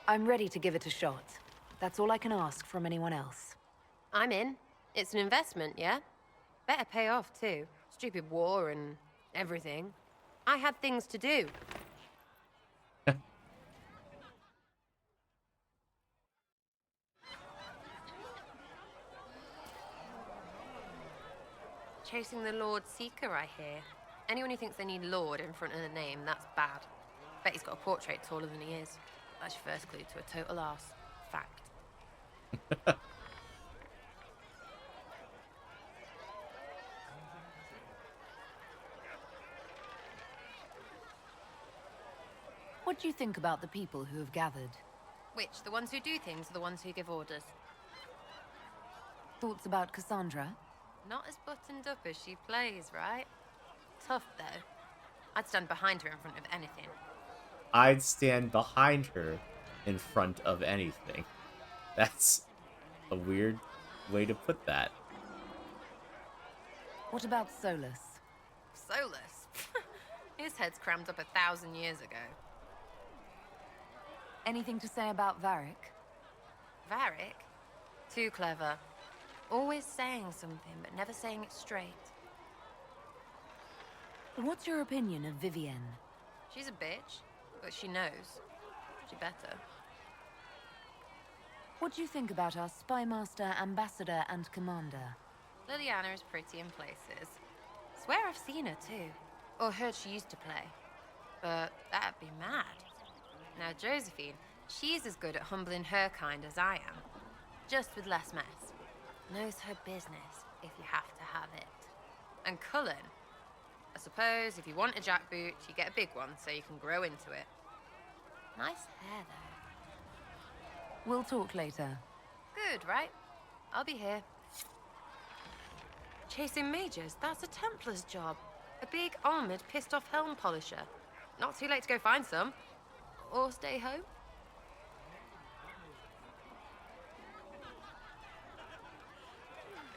I'm ready to give it a shot. That's all I can ask from anyone else. I'm in. It's an investment, yeah? Better pay off, too. Stupid war and everything. I had things to do. Chasing the Lord Seeker, I hear. Anyone who thinks they need Lord in front of the name, that's bad. Bet he's got a portrait taller than he is. That's your first clue to a total arse. Fact. What do you think about the people who have gathered? Which, the ones who do things or the ones who give orders? Thoughts about Cassandra? Not as buttoned up as she plays, right? Tough, though. I'd stand behind her in front of anything. I'd stand behind her in front of anything. That's a weird way to put that. What about Solus? Solus? His head's crammed up 1,000 years ago. Anything to say about Varric? Varric? Too clever. Always saying something, but never saying it straight. What's your opinion of Vivienne? She's a bitch, but she knows. She better. What do you think about our spymaster, ambassador, and commander? Liliana is pretty in places. Swear I've seen her too. Or heard she used to play. But that'd be mad. Now Josephine, she's as good at humbling her kind as I am. Just with less mess. Knows her business, if you have to have it. And Cullen, I suppose if you want a jackboot, you get a big one so you can grow into it. Nice hair, though. We'll talk later. Good, right? I'll be here. Chasing mages, that's a Templar's job. A big, armored, pissed-off helm polisher. Not too late to go find some. Or stay home.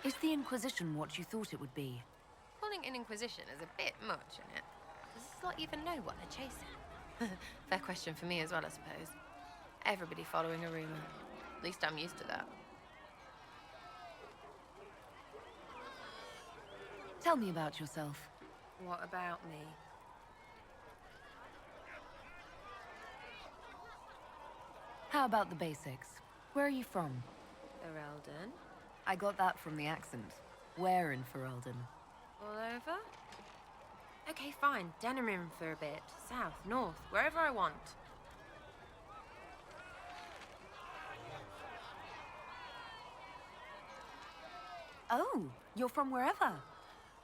Is the Inquisition what you thought it would be? Calling an Inquisition is a bit much, isn't it? Does this lot even know what they're chasing? Fair question for me as well, I suppose. Everybody following a rumor. At least I'm used to that. Tell me about yourself. What about me? How about the basics? Where are you from? Ferelden. I got that from the accent. Where in Ferelden? All over? Okay, fine. Denerim for a bit. South, north, wherever I want. Oh, you're from wherever.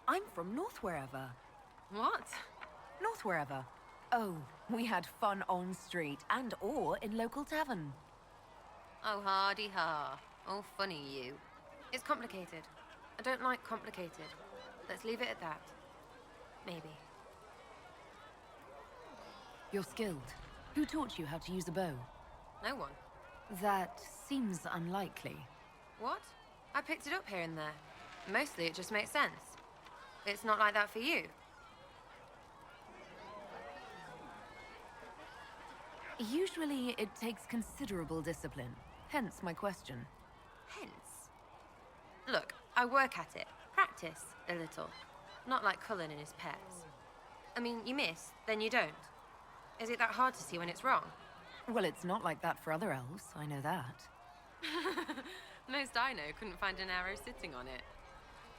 I'm from North wherever. What? North wherever. Oh, we had fun on street and or in local tavern. Oh, hardy ha. Oh, funny you. It's complicated. I don't like complicated. Let's leave it at that. Maybe. You're skilled. Who taught you how to use a bow? No one. That seems unlikely. What? I picked it up here and there. Mostly it just makes sense. It's not like that for you. Usually it takes considerable discipline. Hence my question. Hence? Look, I work at it. Practice a little. Not like Cullen and his pets. I mean, you miss, then you don't. Is it that hard to see when it's wrong? Well, it's not like that for other elves, I know that. Most I know couldn't find an arrow sitting on it.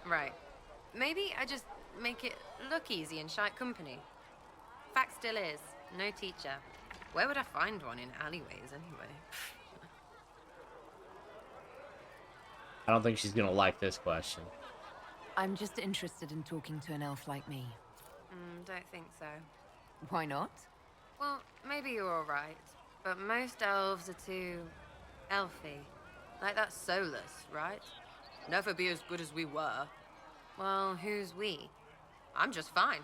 Right. Maybe I just make it look easy in shite company. Fact still is, no teacher. Where would I find one in alleyways anyway? I don't think she's gonna like this question. I'm just interested in talking to an elf like me. Don't think so. Why not? Well, maybe you're all right, but most elves are too elfy. Like that Solus, right? Never be as good as we were. Well, who's we? I'm just fine.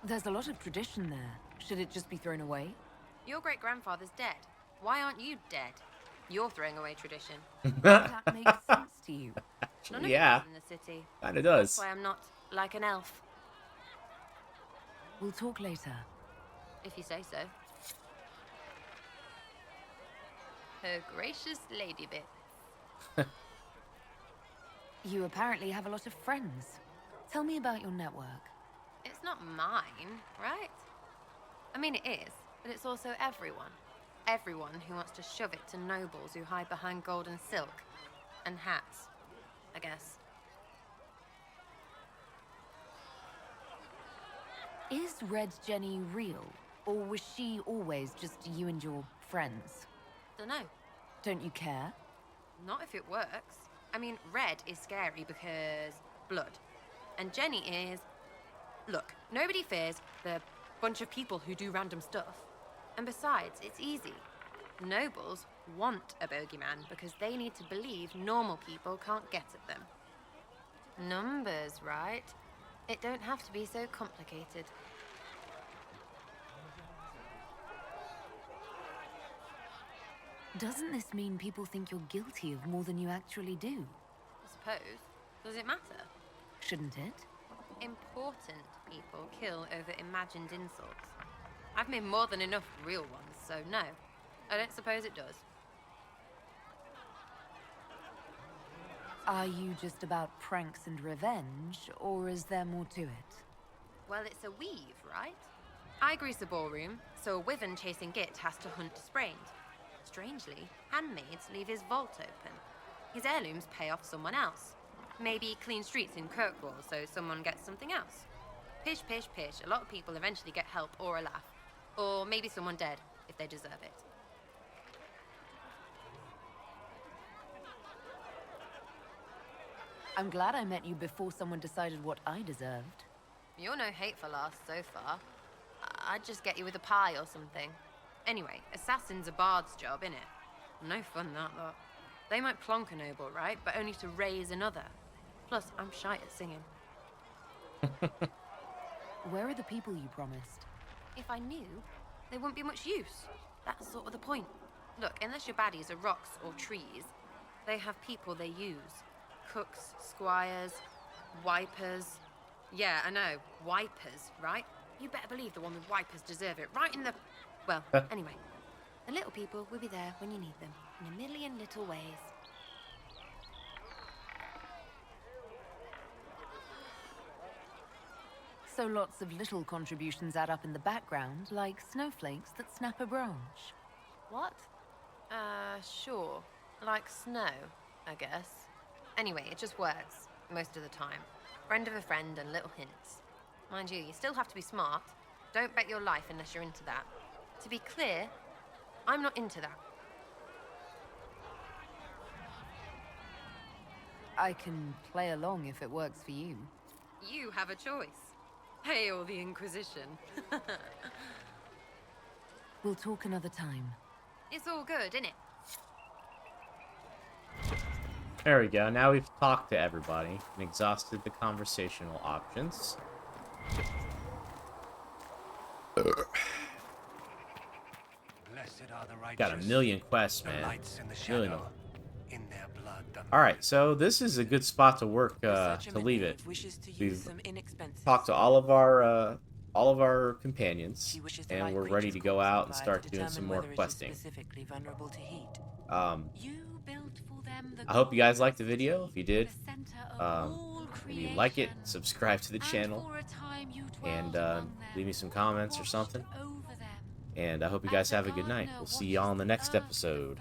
There's a lot of tradition there. Should it just be thrown away? Your great-grandfather's dead. Why aren't you dead? You're throwing away tradition. That makes sense to you. None of Yeah. it is in the city. Kinda does. That's why I'm not like an elf. We'll talk later. If you say so. Her gracious lady bit. You apparently have a lot of friends. Tell me about your network. It's not mine, right? I mean, it is, but it's also everyone. Everyone who wants to shove it to nobles who hide behind gold and silk. And hats, I guess. Is Red Jenny real? Or was she always just you and your friends? Dunno. Don't you care? Not if it works. I mean, Red is scary because blood. And Jenny is... Look, nobody fears the bunch of people who do random stuff. And besides, it's easy. Nobles want a bogeyman because they need to believe normal people can't get at them. Numbers, right? It don't have to be so complicated. Doesn't this mean people think you're guilty of more than you actually do? I suppose. Does it matter? Shouldn't it? Important people kill over imagined insults. I've made more than enough real ones, so no. I don't suppose it does. Are you just about pranks and revenge, or is there more to it? Well, it's a weave, right? I grease a ballroom, so a wyvern chasing Git has to hunt sprained. Strangely, handmaids leave his vault open. His heirlooms pay off someone else. Maybe clean streets in Kirkwall so someone gets something else. Pish, pish, pish. A lot of people eventually get help or a laugh. Or maybe someone dead, if they deserve it. I'm glad I met you before someone decided what I deserved. You're no hateful ass so far. I'd just get you with a pie or something. Anyway, assassin's a bard's job, innit? No fun, that lot. They might plonk a noble, right? But only to raise another. Plus, I'm shy at singing. Where are the people you promised? If I knew, there wouldn't be much use. That's sort of the point. Look, unless your baddies are rocks or trees, they have people they use. Cooks, squires, wipers. Yeah, I know, wipers, right? You better believe the one with wipers deserve it, right in the... Well, anyway. The little people will be there when you need them, in a million little ways. So lots of little contributions add up in the background, like snowflakes that snap a branch. What? Sure. Like snow, I guess. Anyway, it just works, most of the time. Friend of a friend and little hints. Mind you, you still have to be smart. Don't bet your life unless you're into that. To be clear, I'm not into that. I can play along if it works for you. You have a choice. Hail the Inquisition. We'll talk another time. It's all good, innit? There we go. Now we've talked to everybody and exhausted the conversational options. Got a million quests, man. Million of them. Alright, so this is a good spot to work, to leave it. We've talked to all of our companions, and we're ready to go out and start doing some more questing. I hope you guys liked the video. If you did, maybe like it, subscribe to the channel, and leave me some comments or something. And I hope you guys have a good night. We'll see y'all in the next episode.